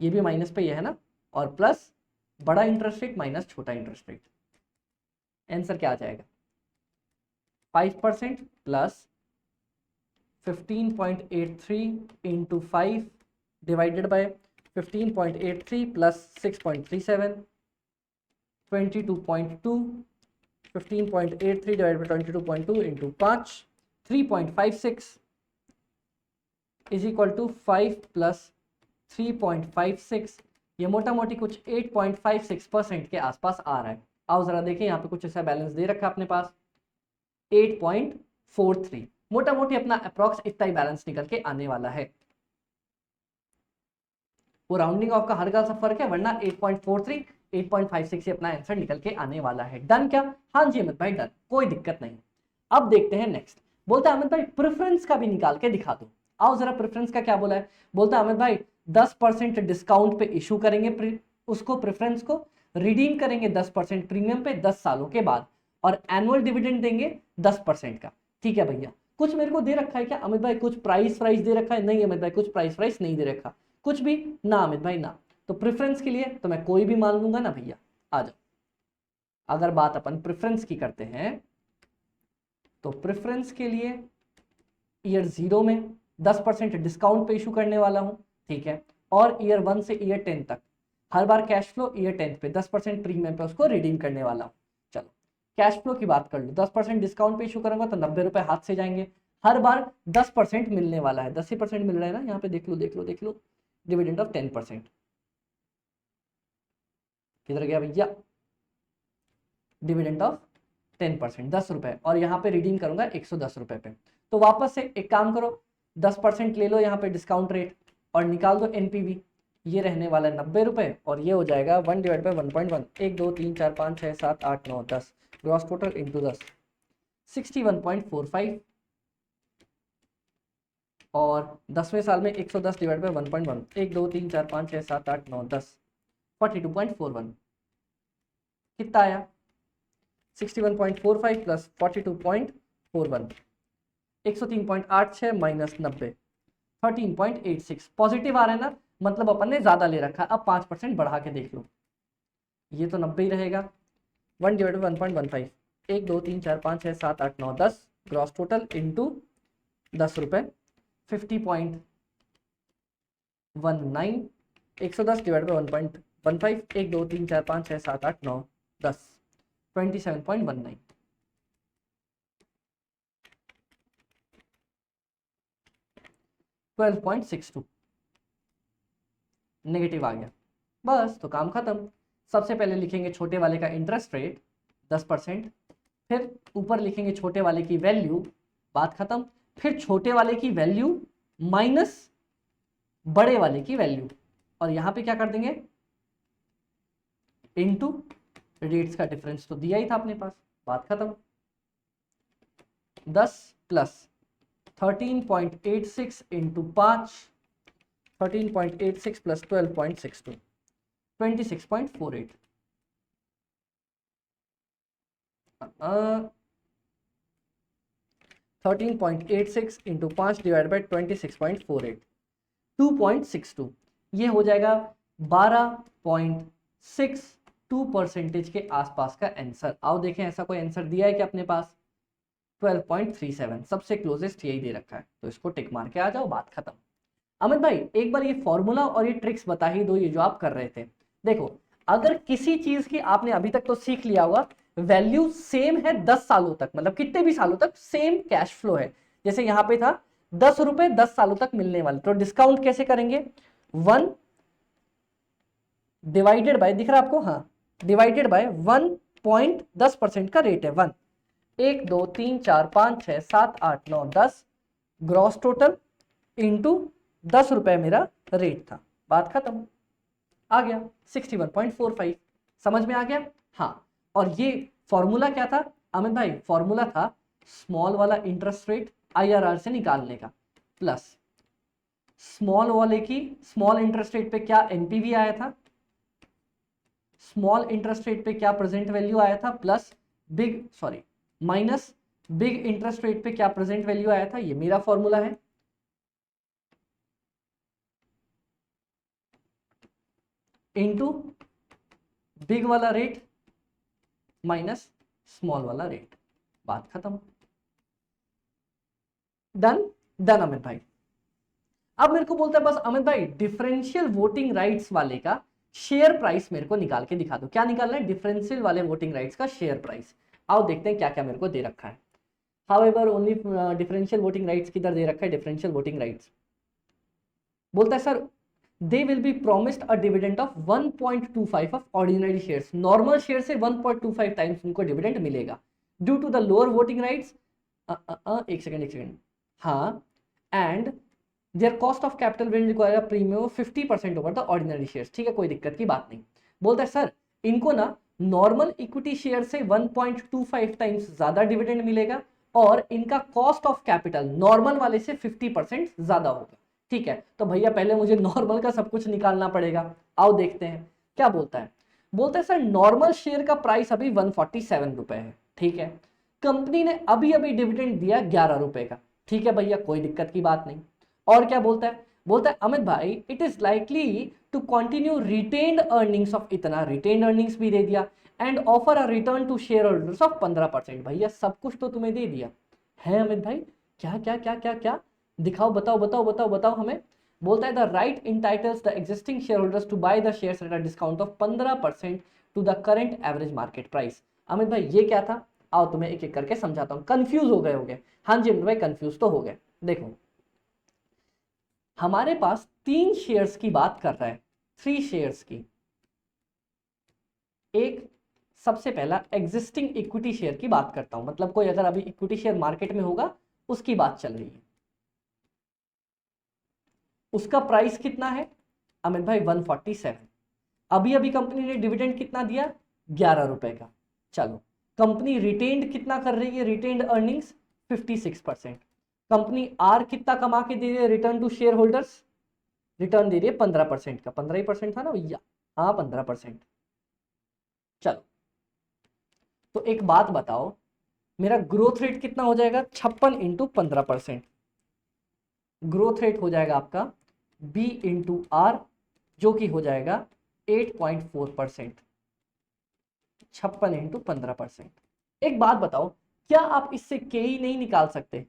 ये भी माइनस पे ही है ना, और प्लस बड़ा इंटरेस्ट रेट माइनस छोटा इंटरेस्ट रेट। आंसर क्या आ जाएगा, 5% plus 15.83 into 5 divided by 15.83 plus 6.37, 22.2, 15.83 divided by 22.2 into 5, 3.56 is equal to 5 plus 3.56, ये मोटा मोटी कुछ 8.56% के आसपास आ रहा है। आओ जरा देखें, यहाँ पे कुछ ऐसा बैलेंस दे रखा है अपने पास 8.43, मोटा मोटी अपना अप्रॉक्स इतना ही बैलेंस निकल के आने वाला है। वो राउंडिंग ऑफ का हल्का सा फर्क है, वरना 8.43 8.56 से अपना आंसर निकल के आने वाला है। डन क्या? हाँ जी अमित भाई डन, कोई दिक्कत नहीं। अब देखते हैं नेक्स्ट, बोलता है अमित भाई प्रेफरेंस का भी निकाल के दिखा दो। आओ जरा, प्रेफरेंस का क्या बोला है? बोलता है अमित भाई 10% डिस्काउंट पे इशू करेंगे उसको, प्रेफरेंस को रिडीम करेंगे 10% प्रीमियम पे 10 सालों के बाद, और एनुअल डिविडेंड देंगे 10% का। ठीक है भैया, कुछ मेरे को दे रखा है क्या अमित भाई? कुछ प्राइस दे रखा है? नहीं अमित भाई, कुछ प्राइस नहीं दे रखा, कुछ भी ना अमित भाई ना। तो प्रेफरेंस के लिए तो मैं कोई भी मान लूंगा ना भैया। आ जाओ, अगर बात अपन प्रेफरेंस की करते हैं तो प्रेफरेंस के लिए ईयर 0 में 10% डिस्काउंट पे इशू करने वाला हूं, ठीक है, और ईयर 1 से ईयर 10 तक हर बार कैश फ्लो ईयर 10 पे 10% प्रीमियम पे उसको रिडीम करने वाला हूं। चलो कैश फ्लो की बात कर लो, 10% डिस्काउंट पे इशू करूंगा तो 90 रुपए हाथ से जाएंगे, हर बार 10% मिलने वाला है, 10 ही परसेंट मिल रहा है ना, यहाँ पे देख लो देख लो देख लो, डिविडेंड ऑफ 10%, किधर गया भैया, डिविडेंड ऑफ 10%, 10 रुपए, और यहाँ पे रिडीम करूंगा 110 रुपए पे। तो वापस से एक काम करो, 10% ले लो यहाँ पे डिस्काउंट रेट और निकाल दो एनपीवी, ये रहने वाला है 90 रुपए और ये हो जाएगा 1 divide by 1.1, 1 2 3 4 5 6 7 8 9 10, gross total into 10, 61.45, और 10वें साल में 110 डिवाइड बाई 1.1, 1 2 3 4 5 6 7 8 9 10, 42.41, कितना आया 61.45 प्लस 42.41, 103.86 माइनस 90, 13.86, पॉजिटिव आ रहा है ना, मतलब अपन ने ज्यादा ले रखा है। अब 5% बढ़ा के देख लो, ये तो 90 ही रहेगा, 1 divide by 1.15, 1 2 3 4 5 6 7 8 9 10, gross total into 10 रुपए, 50.19, 110 डिवाइड बाई 1.15, 1 2 3 4 5 6 7 8 9 10, 27.19, $12.62 नेगेटिव आ गया, बस तो काम खत्म। सबसे पहले लिखेंगे छोटे वाले का इंटरेस्ट रेट 10%, फिर ऊपर लिखेंगे छोटे वाले की वैल्यू, बात खत्म, फिर छोटे वाले की वैल्यू माइनस बड़े वाले की वैल्यू, और यहां पे क्या कर देंगे इनटू रेट्स का डिफरेंस तो दिया ही था अपने पास, बात खत्म। 10 plus 13.86 into 5, 13.86 plus 12.62, 26.48, 13.86 into 5 divide by 26.48, 2.62, ये हो जाएगा 12.62% के आसपास का आंसर। आओ देखें ऐसा कोई आंसर दिया है कि अपने पास 12.37, सबसे क्लोजेस्ट यही दे रखा है, तो इसको टिक मार के आ जाओ, बात खत्म। अमित भाई एक बार ये फॉर्मूला और ये ट्रिक्स बता ही दो, ये जो आप कर रहे थे। देखो अगर किसी चीज की आपने अभी तक तो सीख लिया होगा, वैल्यू सेम है 10 सालों तक, मतलब कितने भी सालों तक सेम कैश फ्लो है, जैसे यहां पे था 10 रुपए 10 सालों तक मिलने वाले, तो डिस्काउंट कैसे करेंगे, 1 डिवाइडेड बाय, दिख रहा है आपको, हाँ, डिवाइडेड बाय 1.10% का रेट है 1, 1 2 3 4 5 6 7 8 9 10, ग्रॉस टोटल इंटू 10 रुपए मेरा रेट था, बात खत्म, आ गया 61.45, समझ में आ गया। हाँ, और ये फॉर्मूला क्या था अमित भाई, फॉर्मूला था स्मॉल वाला इंटरेस्ट रेट आईआरआर से निकालने का, प्लस स्मॉल वाले की स्मॉल इंटरेस्ट रेट पे क्या एनपीवी आया था, स्मॉल इंटरेस्ट रेट पे क्या प्रेजेंट वैल्यू आया था, plus minus big interest rate पे क्या प्रेजेंट वैल्यू आया था, ये मेरा फॉर्मूला है, इनटू बिग वाला रेट माइनस स्मॉल वाला रेट, बात खत्म, डन डन अमित भाई। अब मेरे को बोलता है बस अमित भाई डिफरेंशियल वोटिंग राइट्स वाले का शेयर प्राइस मेरे को निकाल के दिखा दो, क्या निकालना है, डिफरेंशियल वाले वोटिंग राइट्स का शेयर प्राइस। आओ देखते हैं क्या क्या मेरे को दे रखा है। However only differential voting rights किधर दे रखा है, डिफरेंशियल वोटिंग राइट्स बोलता है sir they will be promised a dividend of 1.25 of ordinary shares, normal share से 1.25 टाइम्स उनको डिविडेंड मिलेगा due to the lower voting rights, एक सेकंड, हाँ, and their cost of capital will require a premium of 50% over the ordinary shares, ठीक है, कोई दिक्कत की बात नहीं। बोलता है सर इनको ना नॉर्मल इक्विटी शेयर से 1.25 टाइम्स ज्यादा डिविडेंड मिलेगा और इनका कॉस्ट ऑफ कैपिटल नॉर्मल वाले से 50% ज्यादा होगा, ठीक है। तो भैया पहले मुझे नॉर्मल का सब कुछ निकालना पड़ेगा, आओ देखते हैं क्या बोलता है। बोलता है सर नॉर्मल शेयर का प्राइस अभी 147 रुपए है, ठीक है, कंपनी ने अभी अभी डिविडेंड दिया 11 रुपए का, ठीक है भैया कोई दिक्कत की बात नहीं। और क्या बोलता है, बोलता है अमित भाई it is likely to continue retained earnings of इतना, रिटेन्ड अर्निंग्स भी दे दिया, and offer a return to share holders of 15%। भैया सब कुछ तो तुम्हें दे दिया है अमित भाई, क्या क्या क्या क्या क्या दिखाओ, बताओ बताओ बताओ बताओ हमें। बोलता है the right entitles the existing share holders to buy the shares at a discount of 15% to the current average market price. Amit भाई ये क्या था, आओ तुम्हें एक एक करके समझाता हूँ। कंफ्यूज हो गए होगे? हाँ जी अमित भाई कंफ्यूज तो हो गए। देखो हमारे पास 3 शेयर्स की बात कर रहा है, 3 शेयर्स की। एक सबसे पहला एग्जिस्टिंग इक्विटी शेयर की बात करता हूं, मतलब कोई अगर अभी इक्विटी शेयर मार्केट में होगा उसकी बात चल रही है। उसका प्राइस कितना है अमित भाई? 147। अभी अभी कंपनी ने डिविडेंड कितना दिया? 11 रुपए का। चलो कंपनी रिटेन्ड कितना कर रही है? Retained earnings 56%। कंपनी आर कितना कमा के दे रही है return to share holders? Return दे रही है 15% का। 15% था ना भैया? हाँ 15%। चलो तो एक बात बताओ, मेरा ग्रोथ रेट कितना हो जाएगा? 56 इंटू 15%। ग्रोथ रेट हो जाएगा आपका बी इंटू आर, जो कि हो जाएगा 8.4%। 56 इंटू 15%। एक बात बताओ, क्या आप इससे के नहीं निकाल सकते?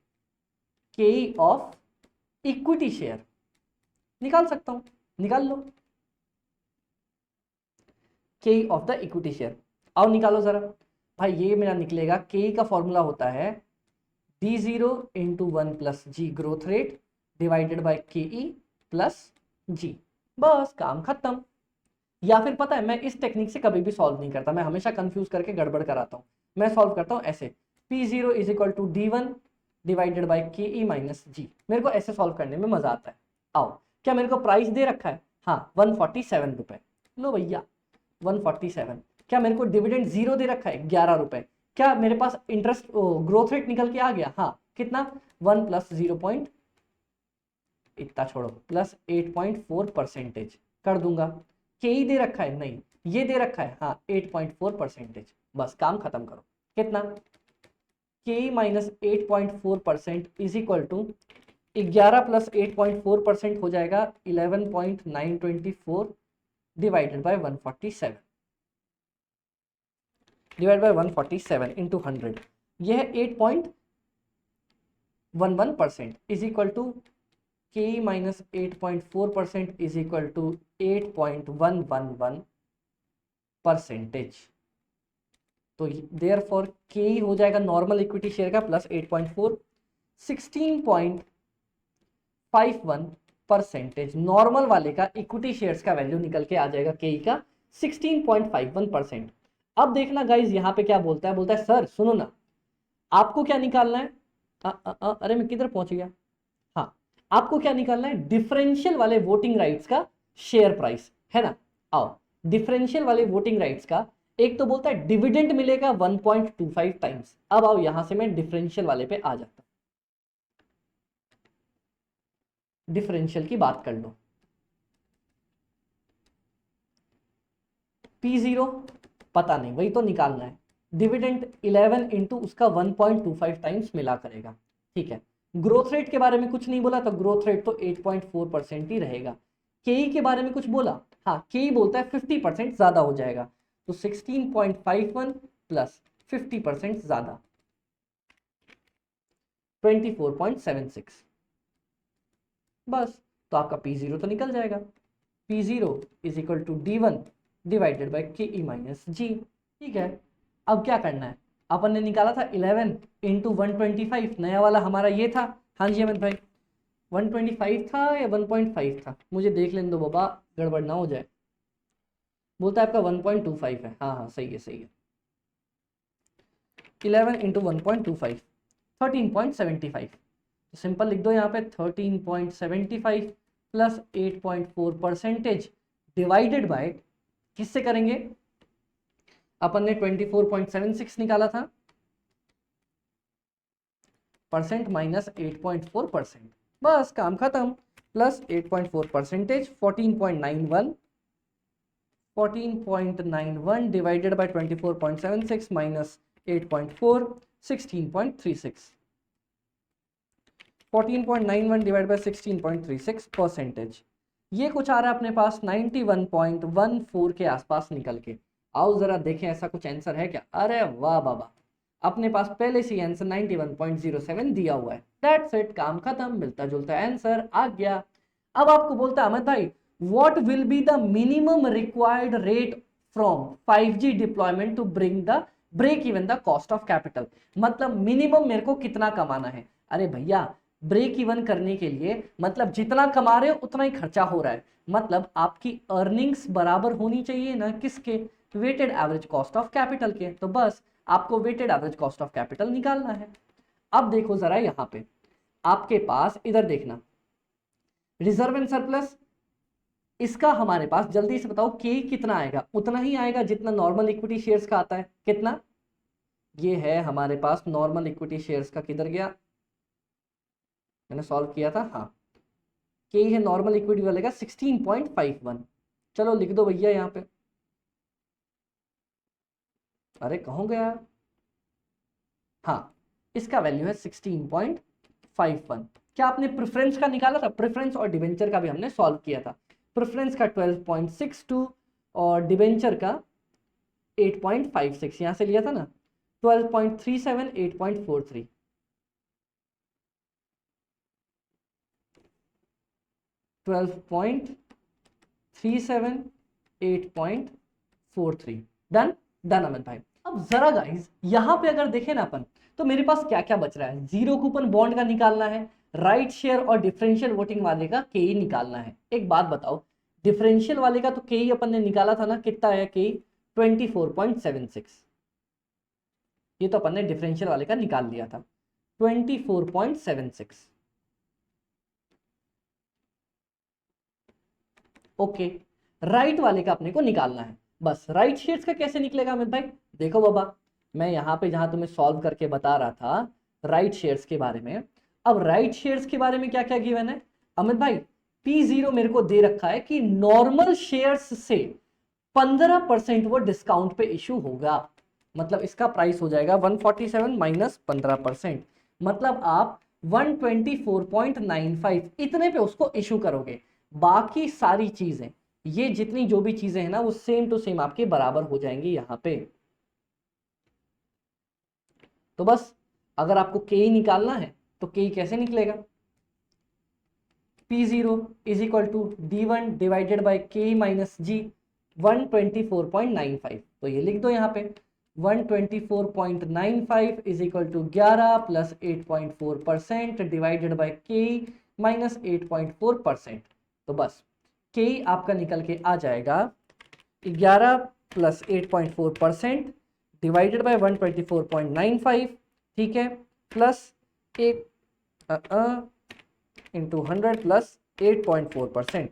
के ऑफ इक्विटी शेयर निकाल सकता हूं, निकाल लो। के ऑफ द इक्विटी शेयर, आओ निकालो जरा। भाई ये मेरा निकलेगा, के का फॉर्मूला होता है D0 into 1 plus g growth rate divided by k plus g. बस काम खत्म। या फिर पता है मैं इस टेक्निक से कभी भी सॉल्व नहीं करता, मैं हमेशा कंफ्यूज करके गड़बड़ कराता हूं। मैं सॉल्व करता हूं ऐसे, P0 is equal to D1 divided by k minus g. मेरे को ऐसे सॉल्व करने में मजा आता है। आओ, क्या मेरे को प्राइस दे रखा है? हाँ 147 रुपए। लो भैया 147। क्या मेरे को डिविडेंड 0 दे रखा है? 11 रुपए। क्या मेरे पास इंटरेस्ट ग्रोथ रेट निकल के आ गया? हाँ कितना? 1 प्लस 0 पॉइंट इतना छोड़ो प्लस 8.4% कर दूंगा। के ही दे रखा है? नहीं, ये दे रखा है। हाँ 8.4%। बस काम खत्म करो। कितना? K minus 8.4% is equal to 11 plus 8.4% हो जाएगा 11.924 divided by 147 divide by 147 into 100। यह 8.11% is equal to k minus 8.4% is equal to 8.111%। तो देयर फॉर के हो जाएगा नॉर्मल इक्विटी शेयर का प्लस 8.4, 16.51%। नॉर्मल वाले का इक्विटी शेयर्स का वैल्यू निकल के आ जाएगा के का 16.51%। अब देखना गाइज यहाँ पे क्या बोलता है, बोलता है सर सुनो ना, आपको क्या निकालना है? अरे मैं किधर पहुंच गया? हाँ आपको क्या निकालना है? डिफरेंशियल वाले वोटिंग राइट्स का शेयर प्राइस, है ना? आओ डिफरेंशियल वाले वोटिंग राइट्स का, एक तो बोलता है डिविडेंड मिलेगा 1.25 टाइम्स। अब आओ यहां से मैं डिफरेंशियल वाले पे आ जाता हूं, डिफरेंशियल की बात कर लो। P0 पता नहीं, वही तो निकालना है। डिविडेंड 11 इंटू उसका 1.25 टाइम्स मिला करेगा, ठीक है। ग्रोथ रेट के बारे में कुछ नहीं बोला, तो ग्रोथ रेट तो 8.4% ही रहेगा। के के बारे में कुछ बोला? हाँ के बोलता है 50% ज्यादा हो जाएगा, तो 16.51 प्लस 50% ज्यादा 24.76। बस तो आपका P0 तो निकल जाएगा। P0 is equal to D1 divided by k minus g. ठीक है, अब क्या करना है? अपन ने निकाला था 11 इंटू 125, नया वाला हमारा ये था। हाँ जी अमित भाई 125 था या 1.5 था? मुझे देख लेने दो बाबा, गड़बड़ ना हो जाए। बोलता है आपका 1.25 है। हाँ हाँ सही है सही है। 11 इंटू 1.25 13.75। तो सिंपल लिख दो यहाँ पे 13.75 प्लस 8.4% डिवाइडेड बाय, किससे करेंगे? अपन ने 24.76 निकाला था, परसेंट माइनस 8.4%। बस काम खत्म। Plus 8.4% 14.91 divided by 24.76 minus 8.4 16.36। 14.91 divide by 16.36%। ये कुछ आ रहा है अपने पास 91.14 के आसपास निकल के। आओ जरा देखें ऐसा कुछ आंसर है क्या। अरे वाह बाबा, अपने पास पहले से आंसर 91.07 दिया हुआ है। दैट्स इट, काम खत्म, मिलता जुलता आंसर आ गया। अब आपको बोलता है अमित भाई what will be the minimum required rate from 5G deployment to bring the break even the cost of capital. मतलब मिनिमम मेरे को कितना कमाना है। अरे भैया ब्रेक इवन करने के लिए मतलब जितना कमा रहे हो उतना ही खर्चा हो रहा है, मतलब आपकी अर्निंग्स बराबर होनी चाहिए ना किसके, weighted average cost of capital के। तो बस आपको weighted average cost of capital निकालना है। अब देखो जरा यहां पे आपके पास, इधर देखना, रिजर्व एंड सरप्लस, इसका हमारे पास जल्दी से बताओ के कितना आएगा, उतना ही आएगा जितना नॉर्मल इक्विटी शेयर्स का आता है। कितना, ये है हमारे पास नॉर्मल इक्विटी शेयर्स का, किधर गया, मैंने सॉल्व किया था, हाँ के है नॉर्मल इक्विटी वाले का 16.51। चलो लिख दो भैया यहाँ पे, अरे कहाँ गया, हाँ इसका वैल्यू है 16.51। क्या आपने प्रेफरेंस का निकाला था, प्रेफरेंस और डिवेंचर का भी हमने सॉल्व किया था। प्रेफरेंस का 12.62 और डिवेंचर का 8.56, यहां से लिया था ना, 12.37 8.43, 12.37 8.43। डन डन अमित भाई। अब जरा गाइस यहां पे अगर देखें ना अपन, तो मेरे पास क्या क्या बच रहा है, जीरो कूपन बॉन्ड का निकालना है, राइट शेयर और डिफरेंशियल वोटिंग वाले का के निकालना है। एक बात बताओ, डिफरेंशियल वाले का तो के अपन ने निकाला था ना, कितना है के, 24.76। ये तो अपन ने डिफरेंशियल वाले का निकाल लिया था 24.76। ओके, राइट वाले का अपने को निकालना है। बस राइट शेयर्स का कैसे निकलेगा अमित भाई, देखो बाबा मैं यहाँ पे जहां तुम्हें सॉल्व करके बता रहा था राइट शेयर्स के बारे में। अब राइट शेयर्स के बारे में क्या क्या गिवन है अमित भाई, P0 मेरे को दे रखा है कि नॉर्मल शेयर्स से 15% वो डिस्काउंट पे इशू होगा। मतलब इसका प्राइस हो जाएगा 147 माइनस 15%, मतलब आप 124.95 इतने पे उसको इशू करोगे। बाकी सारी चीजें, ये जितनी जो भी चीजें हैं ना, वो सेम टू सेम आपके बराबर हो जाएंगी यहां पे। तो बस अगर आपको के निकालना है तो के कैसे निकलेगा, P0 is equal to D1 divided by k minus g, 124.95। तो ये लिख दो यहाँ पे 124.95 is equal to 11 plus 8.4% divided by k minus 8.4%। तो बस के आपका निकल के आ जाएगा 11 प्लस 8.4% डिवाइडेड बाई 124.95, ठीक है, प्लस 8 इंटू 100 प्लस 8.4%,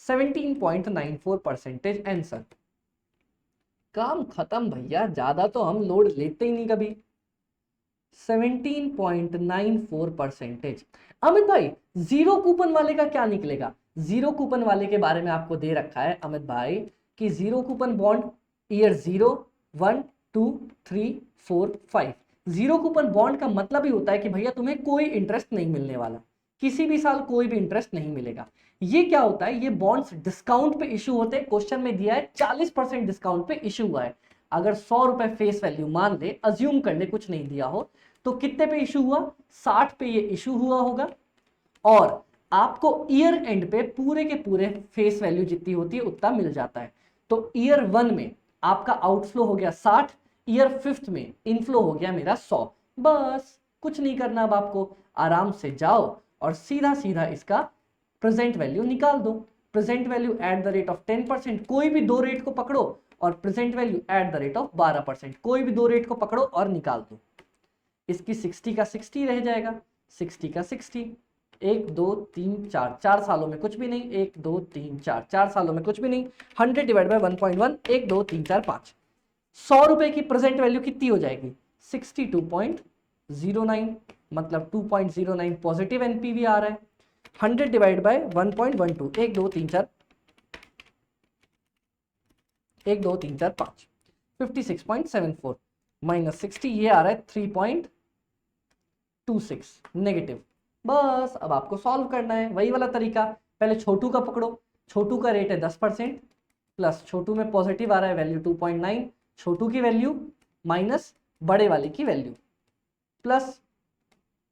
17.94% आंसर। काम खत्म भैया, ज्यादा तो हम लोड लेते ही नहीं कभी। 17.94%। अमित भाई जीरो कूपन वाले का क्या निकलेगा, जीरो कूपन वाले के बारे में आपको दे रखा है अमित भाई कि zero coupon bond year 0 1 2 3 4 5। Zero coupon bond का मतलब ही होता है कि भैया तुम्हें कोई इंटरेस्ट नहीं मिलने वाला, किसी भी साल कोई भी इंटरेस्ट नहीं मिलेगा। ये क्या होता है, ये बॉन्ड्स डिस्काउंट पे इशू होते हैं। क्वेश्चन में दिया है 40% डिस्काउंट पे इशू हुआ है। अगर 100 रुपए फेस वैल्यू मान ले, अज्यूम कर ले कुछ नहीं दिया हो, तो कितने पे इशू हुआ, 60 पे ये इशू हुआ होगा। और आपको ईयर एंड पे पूरे के पूरे फेस वैल्यू जितनी होती है उतना मिल जाता है। तो ईयर 1 में आपका आउटफ्लो हो गया 60, ईयर 5th में इनफ्लो हो गया मेरा 100। बस कुछ नहीं करना, अब आपको आराम से जाओ और सीधा सीधा इसका प्रेजेंट वैल्यू निकाल दो। Present value at the rate of 10%, कोई भी दो रेट को पकड़ो, और present value at the rate of 12%, कोई भी दो रेट को पकड़ो और निकाल दो। इसकी 60 का 60 रह जाएगा, 60 का 60, 1 2 3 4, 4 सालों में कुछ भी नहीं, 1 2 3 4, 4 सालों में कुछ भी नहीं। 100 डिवाइड बाय 1.1, 1 2 3 4 5, 100 रुपए की प्रेजेंट वैल्यू कितनी हो जाएगी, 62.09, मतलब 2.09 पॉजिटिव एनपीवी आ रहा है। 100 डिवाइड बाय 1.12, 1 2 3 4, 1 2 3 4 5, 56.74 माइनस 60, ये आ रहा है 3.26 नेगेटिव। बस अब आपको सॉल्व करना है वही वाला तरीका। पहले छोटू का पकड़ो, छोटू का रेट है 10% प्लस छोटू में पॉजिटिव आ रहा है वैल्यू 2.9, छोटू की वैल्यू माइनस बड़े वाले की वैल्यू प्लस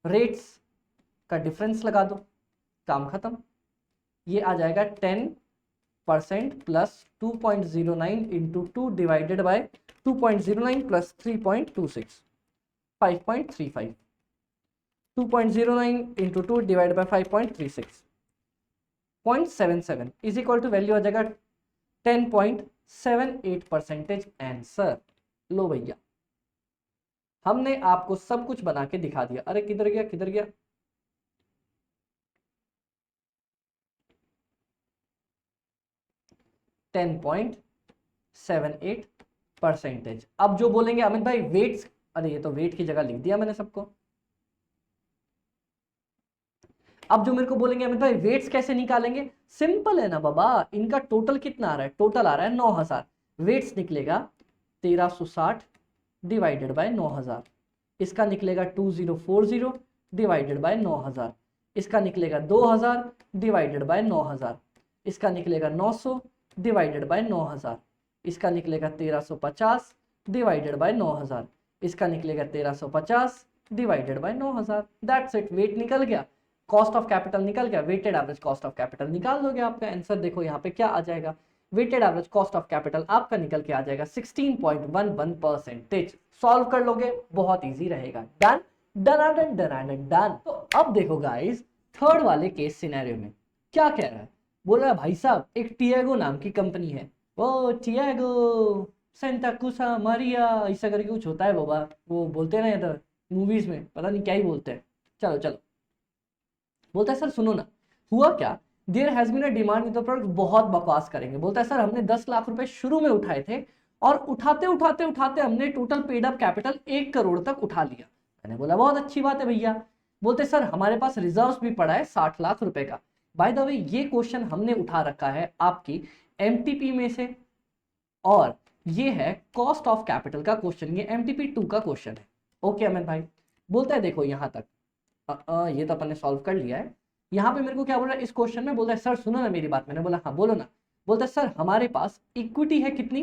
रेट्स का डिफरेंस लगा दो, काम खत्म। ये आ जाएगा 10% plus 2.09 into 2 divided by 2.09 plus 3.26 5.35 2.09 into 2 divide by 5.36 0.77 is equal to value आ जाएगा 10.78% आंसर। लो भैया हमने आपको सब कुछ बना के दिखा दिया। अरे किधर गया किधर गया, 10.78%। अब जो बोलेंगे अमित भाई वेट्स, अरे ये तो वेट की जगह लिख दिया मैंने सबको। अब जो मेरे को बोलेंगे अमित भाई वेट्स कैसे निकालेंगे, सिंपल है ना बाबा, इनका टोटल कितना आ रहा है, टोटल आ रहा है 9000, वेट्स निकलेगा 1360 डिवाइडेड बाय 9000, इसका निकलेगा 2040 डिवाइडेड बाय 9000, इसका निकलेगा 2000 डिवाइडेड बाय 9000, इसका निकलेगा 900 डिवाइडेड बाय 9000, इसका निकलेगा 1350 डिवाइडेड बाय 9000, इसका निकलेगा 1350 divided by 9000। That's it, weight निकल गया, कॉस्ट ऑफ कैपिटल निकल गया, weighted average cost of capital निकाल दोगे आपका आंसर। देखो यहाँ पे क्या आ जाएगा, weighted average cost of capital आपका निकल के आ जाएगा 16.11%। सॉल्व कर लोगे बहुत इजी रहेगा। Done done done done done. तो अब देखो गाइस थर्ड वाले केस सिनेरियो में क्या कह रहा है, बोल रहा है भाई साहब एक टियागो नाम की कंपनी है, वो टियागो सेंटा क्रूसा मारिया ऐसा करके कुछ होता है बाबा, वो बोलते हैं ना इधर मूवीज में, पता नहीं क्या ही बोलते हैं। चलो चलो, बोलता है सर सुनो ना, हुआ क्या, there has been a demand with the product, बहुत बकवास करेंगे। बोलता है सर हमने 10 लाख रुपए शुरू में उठाए थे और उठाते उठाते उठाते हमने total paid up capital 1 crore तक उठा लिया। मैंने बोला बहुत अच्छी बात है भैया। बोलते सर हमारे पास रिजर्व्स भी पड़ा है 60 लाख रुपए का। बाय द वे ये क्वेश्चन हमने उठा रखा है आपकी एमटीपी में से, और ये है कॉस्ट ऑफ कैपिटल का क्वेश्चन, ये एमटीपी 2 का क्वेश्चन है। ओके अमित भाई। बोलता है देखो यहां तक ये तो अपन ने सॉल्व कर लिया है। यहाँ पे मेरे को क्या बोल रहा है इस क्वेश्चन में, बोलता है सर सुनो ना मेरी बात। मैंने बोला हाँ बोलो ना। बोलता है सर हमारे पास इक्विटी है कितनी,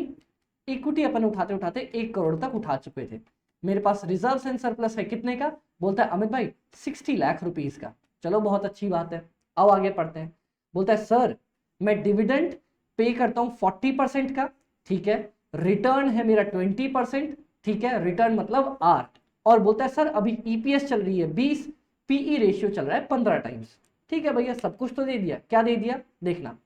इक्विटी अपन उठाते उठाते 1 करोड़ तक उठा चुके थे। मेरे पास रिजर्व एंड सरप्लस है कितने का, बोलता है अमित भाई 60 लाख रुपीज का। चलो बहुत अच्छी बात है, आओ आगे पढ़ते हैं। बोलता है सर मैं डिविडेंड पे करता हूँ 40% का, ठीक है, रिटर्न है मेरा 20%, ठीक है, रिटर्न मतलब 8, और बोलता है सर अभी ईपीएस चल रही है 20, पीई रेशियो चल रहा है 15 टाइम्स। ठीक है भैया सब कुछ तो दे दिया, क्या दे दिया देखना,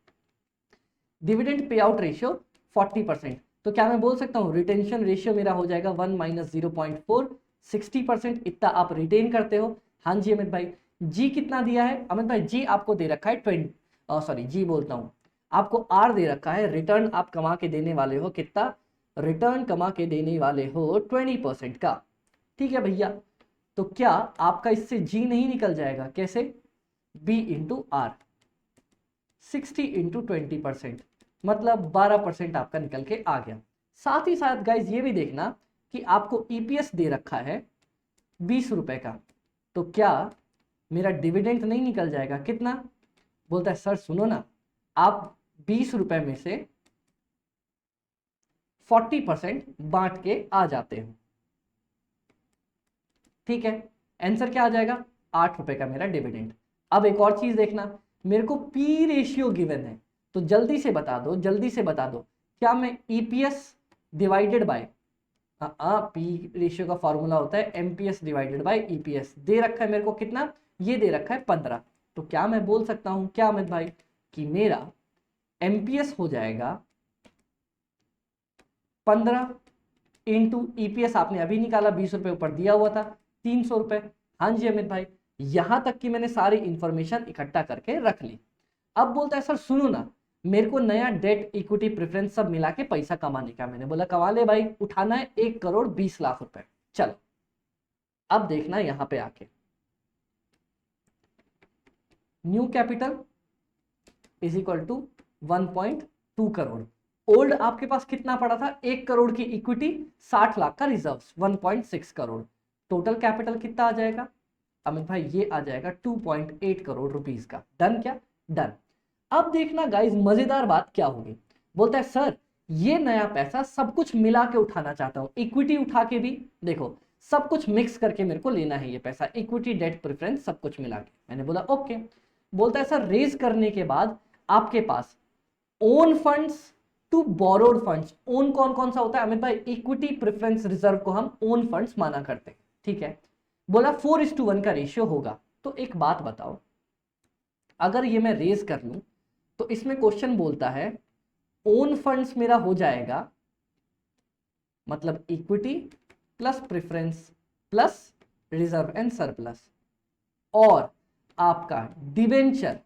डिविडेंड पे आउट रेशियो 40%, तो क्या मैं बोल सकता हूँ रिटेंशन रेशियो मेरा हो जाएगा 1 माइनस 0.4, 60% इतना आप रिटेन करते हो। हाँ जी अमित भाई। जी कितना दिया है अमित भाई, जी आपको दे रखा है 20, सॉरी जी बोलता हूँ, आपको आर दे रखा है, रिटर्न आप कमा के देने वाले हो कितना, रिटर्न कमा के देने वाले हो 20% का। ठीक है भैया, तो क्या आपका इससे जी नहीं निकल जाएगा, कैसे, बी इंटू आर, 60 इंटू 20%, मतलब 12% आपका निकल के आ गया। साथ ही साथ गाइज ये भी देखना कि आपको ईपीएस दे रखा है 20 रुपए का, तो क्या मेरा डिविडेंड नहीं निकल जाएगा कितना। बोलता है सर सुनो ना, आप 20 रुपए में से 40% बांट के आ जाते हो, ठीक है, आंसर क्या आ जाएगा 8 रुपए का मेरा डिविडेंड। अब एक और चीज देखना, मेरे को पी रेशियो गिवन है, तो जल्दी से बता दो, जल्दी से बता दो, क्या मैं EPS divided by, P ratio का फॉर्मूला होता है एमपीएस डिवाइडेड बाय ईपीएस, दे रखा है मेरे को कितना, ये दे रखा है 15, तो क्या मैं बोल सकता हूं क्या अमित भाई कि मेरा एमपीएस हो जाएगा 15 इंटू ईपीएस आपने अभी निकाला 20 रुपए ऊपर दिया हुआ था 300 रुपए। हाँ जी अमित भाई, यहां तक कि मैंने सारी इंफॉर्मेशन इकट्ठा करके रख ली। अब बोलता है सर सुनो ना, मेरे को नया डेट इक्विटी प्रेफरेंस सब मिला के पैसा कमाने का। मैंने बोला कमा ले भाई, उठाना है 1 करोड़ 20 लाख रुपए। चलो अब देखना यहां पे आके, new capital is equal to 1.2 crore, old आपके पास कितना पड़ा था 1 करोड़ की इक्विटी, 60 लाख का रिजर्व 1.6 करोड़, टोटल कैपिटल कितना आ जाएगा अमित भाई ये आ जाएगा 2.8 करोड़ रुपीस का। डन क्या? डन। अब देखना गाइस मजेदार बात क्या होगी। बोलता है सर ये नया पैसा सब कुछ मिला के उठाना चाहता हूं, इक्विटी उठा के भी, देखो सब कुछ मिक्स करके मेरे को लेना है ये पैसा, इक्विटी डेट प्रेफरेंस सब कुछ मिला के। मैंने बोला ओके। बोलता है सर रेज करने के बाद आपके पास own funds to borrowed funds, own कौन कौन सा होता है अमित भाई? इक्विटी प्रेफरेंस रिजर्व को हम ओन फंड्स माना करते हैं, ठीक है। बोला 4:1 का रेशियो होगा। तो एक बात बताओ, अगर ये मैं रेज कर लूं तो इसमें क्वेश्चन बोलता है ओन फंड्स मेरा हो जाएगा मतलब equity plus preference plus reserve and surplus, और आपका डिवेंचर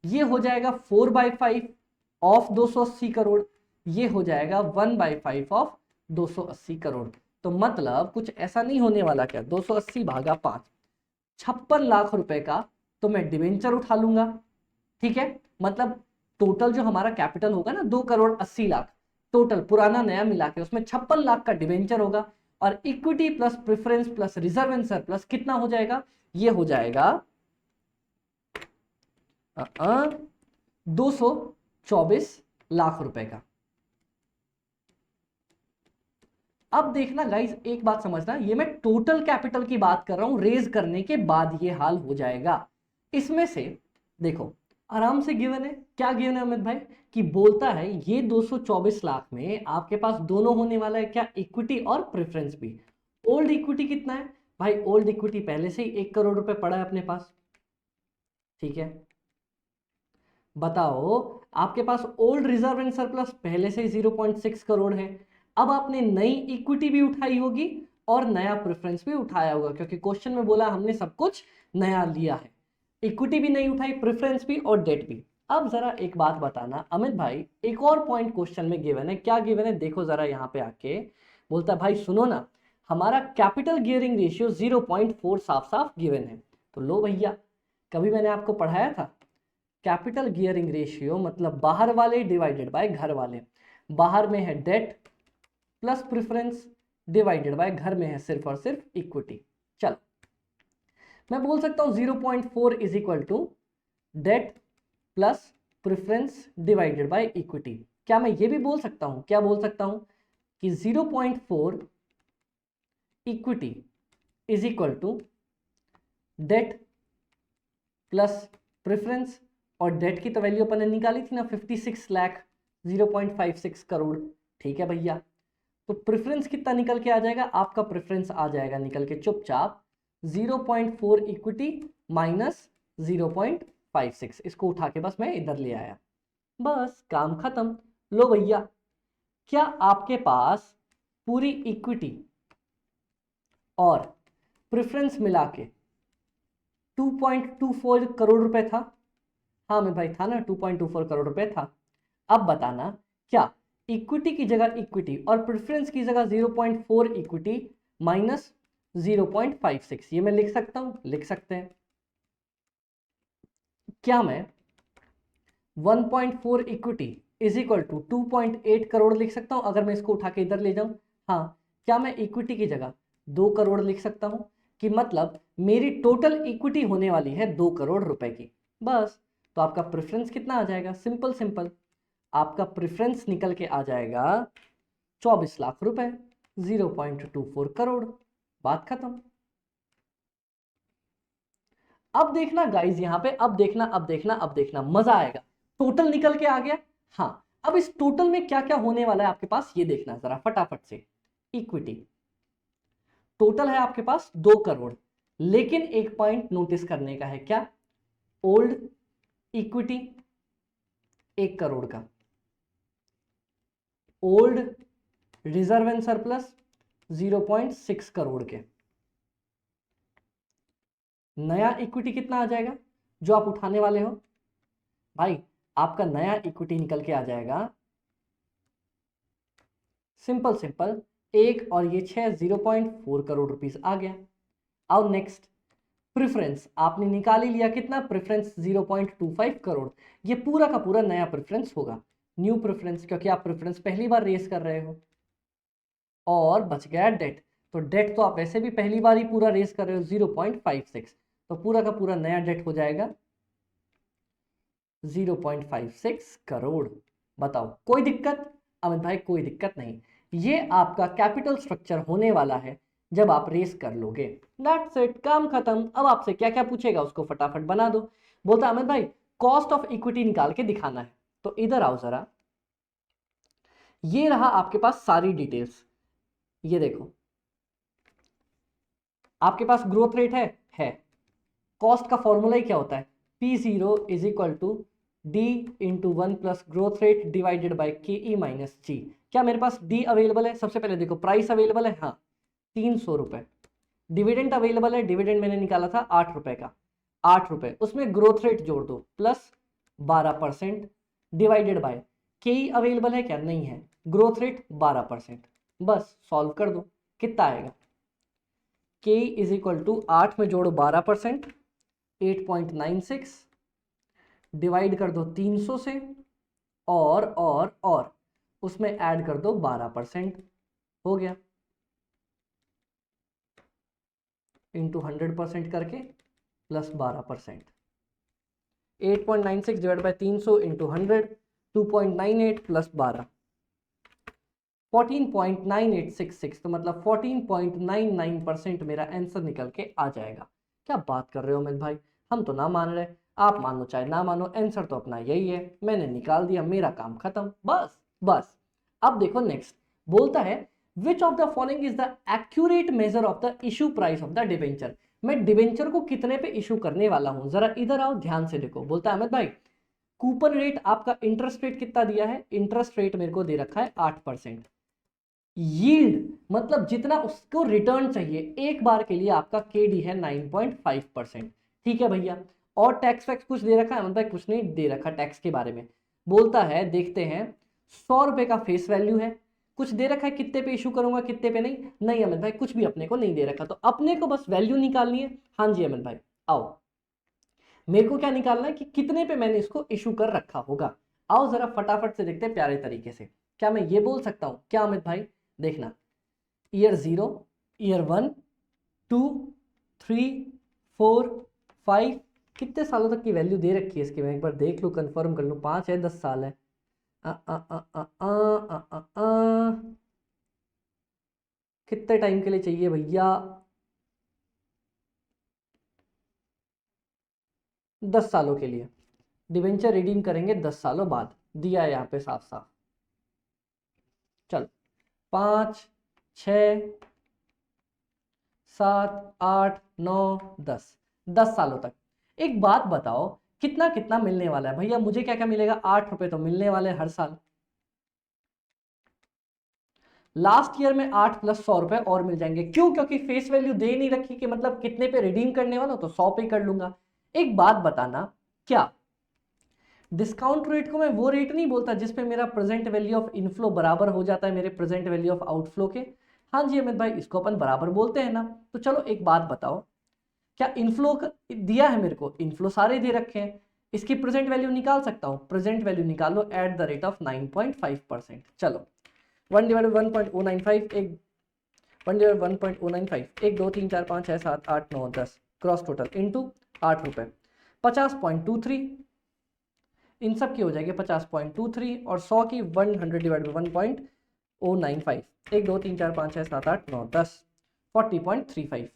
ये हो जाएगा 4/5 ऑफ 280 करोड़, ये हो जाएगा 1/5 ऑफ 280 करोड़। तो मतलब कुछ ऐसा नहीं होने वाला क्या, 280 भागा 5, 56 लाख रुपए का तो मैं डिवेंचर उठा लूंगा, ठीक है। मतलब टोटल जो हमारा कैपिटल होगा ना 2,80,00,000 टोटल पुराना नया मिला के, उसमें 56 लाख का डिवेंचर होगा, और equity plus preference plus reserve and surplus कितना हो जाएगा? ये हो जाएगा 224 लाख रुपए का। अब देखना गाइस एक बात समझना, ये मैं टोटल कैपिटल की बात कर रहा हूं, रेज करने के बाद ये हाल हो जाएगा। इसमें से देखो आराम से गिवन है, क्या गिवन है अमित भाई? कि बोलता है ये 224 लाख में आपके पास दोनों होने वाला है, क्या? इक्विटी और प्रेफरेंस भी। ओल्ड इक्विटी कितना है भाई? ओल्ड इक्विटी पहले से ही 1 करोड़ रुपए पड़ा है अपने पास, ठीक है। बताओ आपके पास ओल्ड रिजर्व एंड सरप्लस पहले से ही 0.6 करोड़ है। अब आपने नई इक्विटी भी उठाई होगी और नया प्रेफरेंस भी उठाया होगा, क्योंकि क्वेश्चन में बोला हमने सब कुछ नया लिया है, इक्विटी भी नहीं उठाई, प्रेफरेंस भी और डेट भी। अब जरा एक बात बताना अमित भाई, एक और पॉइंट क्वेश्चन में गिवन है, क्या गिवन है देखो जरा यहाँ पे आके। बोलता है भाई सुनो ना, हमारा कैपिटल गियरिंग रेशियो 0.4 साफ साफ गिवन है। तो लो भैया, कभी मैंने आपको पढ़ाया था कैपिटल गियरिंग रेशियो मतलब बाहर वाले डिवाइडेड बाय घर वाले। बाहर में है debt plus preference divided by घर में है सिर्फ और सिर्फ इक्विटी। चलो मैं बोल सकता हूं 0.4 is equal to debt plus preference divided by equity. क्या मैं ये भी बोल सकता हूं, क्या बोल सकता हूं कि 0.4 equity is equal to debt plus preference, और डेट की तो वैल्यू अपन ने निकाली थी ना 56 लाख 0.56 करोड़, ठीक है भैया। तो प्रेफरेंस कितना निकल के आ जाएगा? आपका प्रेफरेंस आ जाएगा निकल के चुपचाप 0.4 इक्विटी माइनस 0.56, इसको उठा के बस मैं इधर ले आया, बस काम खत्म। लो भैया, क्या आपके पास पूरी इक्विटी और प्रेफरेंस मिला के 2.24 करोड़ रुपए था? हाँ मैं भाई था ना, 2.24 करोड़ रुपए था। अब बताना क्या इक्विटी की जगह इक्विटी और प्रेफरेंस की जगह 0.4 इक्विटी माइनस 0.56 ये मैं लिख सकता हूं? लिख सकते हैं। क्या मैं 1.4 equity is equal to 2.8 crore लिख सकता हूं अगर मैं इसको उठा के इधर ले जाऊं? हाँ। क्या मैं इक्विटी की जगह 2 करोड़ लिख सकता हूं? कि मतलब मेरी टोटल इक्विटी होने वाली है 2 करोड़ रुपए की, बस। तो आपका प्रेफरेंस कितना आ जाएगा? सिंपल सिंपल, आपका प्रेफरेंस निकल के आ जाएगा 24 लाख रुपए, 0.24 करोड़, बात खत्म। अब देखना गाइस यहां पे, अब देखना अब देखना अब देखना मजा आएगा। टोटल निकल के आ गया। हाँ, अब इस टोटल में क्या क्या होने वाला है आपके पास ये देखना जरा फटाफट से। इक्विटी टोटल है आपके पास 2 करोड़, लेकिन एक पॉइंट नोटिस करने का है, क्या? ओल्ड इक्विटी 1 करोड़ का, old reserve and surplus 0.6 crore के, नया इक्विटी कितना आ जाएगा जो आप उठाने वाले हो? भाई आपका नया इक्विटी निकल के आ जाएगा सिंपल सिंपल 1 और ये 6, 0.4 करोड़ रुपीस आ गया। अब नेक्स्ट प्रेफरेंस आपने निकाल ही लिया, कितना? प्रेफरेंस 0.25 करोड़, ये पूरा का पूरा नया प्रेफरेंस होगा, न्यू प्रेफरेंस, क्योंकि आप प्रेफरेंस पहली बार रेस कर रहे हो। और बच गया डेट, तो डेट तो आप वैसे भी पहली बार ही पूरा रेस कर रहे हो 0.56, तो पूरा का पूरा नया डेट हो जाएगा 0.56 करोड़। बताओ कोई दिक्कत? अमित भाई कोई दिक्कत नहीं, ये आपका कैपिटल स्ट्रक्चर होने वाला है जब आप रेस कर लोगे। दैट्स इट, काम खत्म। अब आपसे क्या क्या पूछेगा उसको फटाफट बना दो। बोलता अमित भाई कॉस्ट ऑफ इक्विटी निकाल के दिखाना है। तो इधर आओ जरा, ये रहा आपके पास सारी डिटेल्स। ये देखो आपके पास ग्रोथ रेट है। कॉस्ट का फॉर्मूला ही क्या होता है? P0 is equal to D into 1 plus growth rate divided by k e minus जी। क्या मेरे पास डी अवेलेबल है? सबसे पहले देखो प्राइस अवेलेबल है, हाँ 300 रुपए। डिविडेंड अवेलेबल है, डिविडेंड मैंने निकाला था 8 रुपए का, 8 रुपए। उसमें ग्रोथ रेट जोड़ दो प्लस 12% डिवाइडेड बाय के ई अवेलेबल है क्या? नहीं है, ग्रोथ रेट 12%। बस सॉल्व कर दो, कितना आएगा? के इज इक्वल टू 8 में जोड़ो 12%, 8.96 डिवाइड कर दो 300 से और उसमें ऐड कर दो 12%, हो गया इंटू 100% करके plus 12%। 8.96 divide by 300 into 100, 2.98 plus 12, 14.9866। तो मतलब 14.99% मेरा आंसर निकल के आ जाएगा। क्या बात कर रहे हो अमित भाई, हम तो ना मान रहे, आप मानो चाहे ना मानो, आंसर तो अपना यही है, मैंने निकाल दिया, मेरा काम खत्म, बस। अब देखो नेक्स्ट बोलता है which of the following is the accurate measure of the issue price of the debenture. मैं डिबेंचर को कितने पे इशू करने वाला हूं, जरा इधर आओ ध्यान से देखो। बोलता है अमित भाई कूपन रेट आपका, इंटरेस्ट रेट कितना दिया है? इंटरेस्ट रेट मेरे को दे रखा है 8%। यील्ड मतलब जितना उसको रिटर्न चाहिए एक बार के लिए आपका केडी है 9.5%। ठीक है भैया, और टैक्स वैक्स कुछ दे रखा है? मतलब कुछ नहीं दे रखा टैक्स के बारे में। बोलता है देखते हैं 100 रुपए का फेस वैल्यू है, कुछ दे रखा है कितने पे इशू करूंगा कितने पे नहीं? नहीं अमित भाई कुछ भी अपने को नहीं दे रखा, तो अपने को बस वैल्यू निकालनी है। हाँ जी अमित भाई आओ, मेरे को क्या निकालना है कि कितने पे मैंने इसको इशू कर रखा होगा। आओ जरा फटाफट से देखते हैं प्यारे तरीके से। क्या मैं ये बोल सकता हूं क्या अमित भाई? देखना, ईयर 0, ईयर 1, 2, 3, 4, 5, कितने सालों तक की वैल्यू दे रखी है इसकी? मैं एक बार देख लूं, कंफर्म कर लूं। 5 है, 10 साल है। आ, आ, आ, आ, आ, आ, आ, आ, कितने टाइम के लिए चाहिए भैया? 10 सालों के लिए डिवेंचर रिडीम करेंगे 10 सालों बाद, दिया है यहाँ पे साफ साफ। चलो 5, 6, 7, 8, 9, 10, 10 सालों तक। एक बात बताओ कितना कितना मिलने वाला है भैया? मुझे क्या क्या मिलेगा? 8 रुपए तो मिलने वाले हर साल। लास्ट ईयर में 8 प्लस 100 रुपए और मिल जाएंगे। क्यों? क्योंकि फेस वैल्यू दे नहीं रखी कि मतलब कितने पे रिडीम करने वाला, तो 100 पे कर लूंगा। एक बात बताना, क्या डिस्काउंट रेट को मैं वो रेट नहीं बोलता जिसपे मेरा प्रेजेंट वैल्यू ऑफ इनफ्लो बराबर हो जाता है मेरे प्रेजेंट वैल्यू ऑफ आउटफ्लो के? हाँ जी अमित भाई इसको अपन बराबर बोलते हैं ना। तो चलो एक बात बताओ, क्या इनफ्लो दिया है मेरे को? इनफ्लो सारे दे रखे हैं, इसकी प्रेजेंट वैल्यू निकाल सकता हूं? प्रेजेंट वैल्यू निकालो एट द रेट ऑफ 9.5%। चलो 1 डिवाइडेड 1.095, एक 1 डिवाइडेड 1.095, 1 2 3 4 5 6 7 8 9 10 क्रॉस टोटल इंटू 8 रुपए, 50.23, इन सब की हो जाएगी 50.23, और 100 की 100 डिवाइड बाई 1.095, 1 2 3 4 5 6 7 8 9 10, 40.35।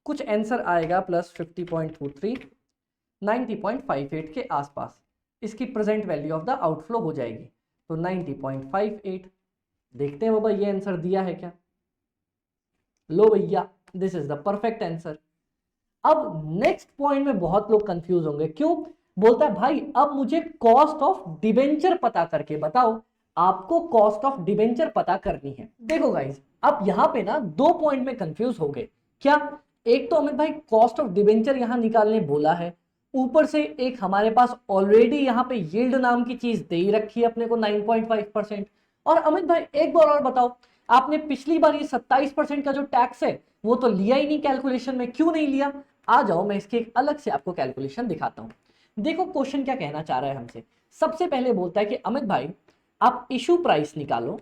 कुछ आंसर आएगा प्लस 50.23, 90.58 के आसपास इसकी present value of the outflow हो जाएगी। तो 90.58, देखते हैं बाबा ये आंसर दिया है क्या? लो भैया this is the perfect answer. अब नेक्स्ट पॉइंट में बहुत लोग कंफ्यूज होंगे, क्यों? बोलता है भाई अब मुझे कॉस्ट ऑफ डिबेंचर पता करके बताओ। आपको कॉस्ट ऑफ डिबेंचर पता करनी है। देखो गाइस अब यहां पे ना 2 पॉइंट में कंफ्यूज हो गए। क्या? एक तो अमित भाई कॉस्ट ऑफ डिबेंचर यहां निकालने बोला है, ऊपर से एक हमारे पास ऑलरेडी यहां पे यील्ड नाम की चीज दे ही रखी है अपने को 9.5%। और अमित भाई एक बार और बताओ, आपने पिछली बार ये 27% का जो टैक्स है वो तो लिया ही नहीं कैलकुलेशन में, क्यों नहीं लिया? आ जाओ मैं इसकी एक अलग से आपको कैलकुलेशन दिखाता हूं। देखो क्वेश्चन क्या कहना चाह रहा है हमसे। सबसे पहले बोलता है कि अमित भाई आप इशू प्राइस निकालो।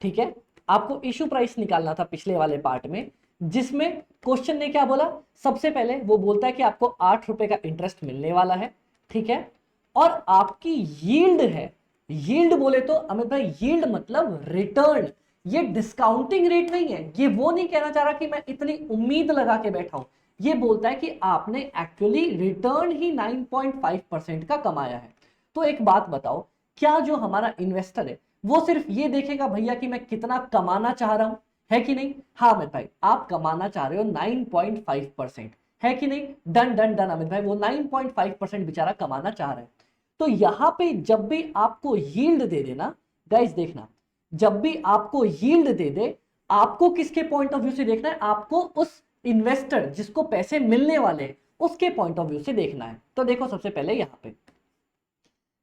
ठीक है, आपको इशू प्राइस निकालना था पिछले वाले पार्ट में, जिसमें क्वेश्चन ने क्या बोला, सबसे पहले वो बोलता है कि आपको 8 रुपए का इंटरेस्ट मिलने वाला है, ठीक है, और आपकी यील्ड है, यील्ड बोले तो अमित भाई यील्ड मतलब रिटर्न, ये डिस्काउंटिंग रेट नहीं है, ये वो नहीं कहना चाह रहा कि मैं इतनी उम्मीद लगा के बैठा हूं, ये बोलता है कि आपने एक्चुअली रिटर्न ही 9.5% का कमाया है। तो एक बात बताओ, क्या जो हमारा इन्वेस्टर है वो सिर्फ ये देखेगा भैया कि मैं कितना कमाना चाह रहा हूं, है कि नहीं? हाँ अमित भाई, आप कमाना चाह रहे हो 9.5%, है कि नहीं? डन डन डन अमित भाई, वो 9.5% बेचारा कमाना चाह रहा है। तो यहां पे जब भी आपको यील्ड दे देना गाइस, देखना, जब भी आपको यील्ड दे दे, आपको किसके पॉइंट ऑफ व्यू से देखना है? आपको उस इन्वेस्टर जिसको पैसे मिलने वाले हैं उसके पॉइंट ऑफ व्यू से देखना है। तो देखो सबसे पहले यहां पे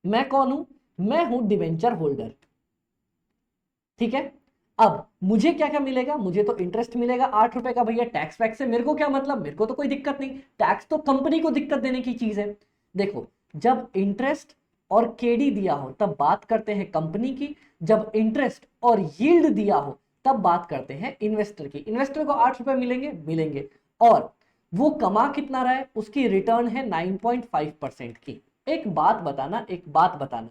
मैं कौन हूं? मैं हूं डिवेंचर होल्डर, ठीक है। अब मुझे क्या क्या मिलेगा? मुझे तो इंटरेस्ट मिलेगा 8 रुपए का भैया, टैक्स वैक्स से मेरे को क्या मतलब, मेरे को तो कोई दिक्कत नहीं, टैक्स तो कंपनी को दिक्कत देने की चीज है। देखो, जब इंटरेस्ट और केडी दिया हो तब बात करते हैं कंपनी की, जब इंटरेस्ट और यील्ड दिया हो तब बात करते हैं इन्वेस्टर की। इन्वेस्टर को 8 रुपए मिलेंगे, मिलेंगे, और वो कमा कितना रहा है? उसकी रिटर्न है 9.5% की। एक बात बताना, एक बात बताना,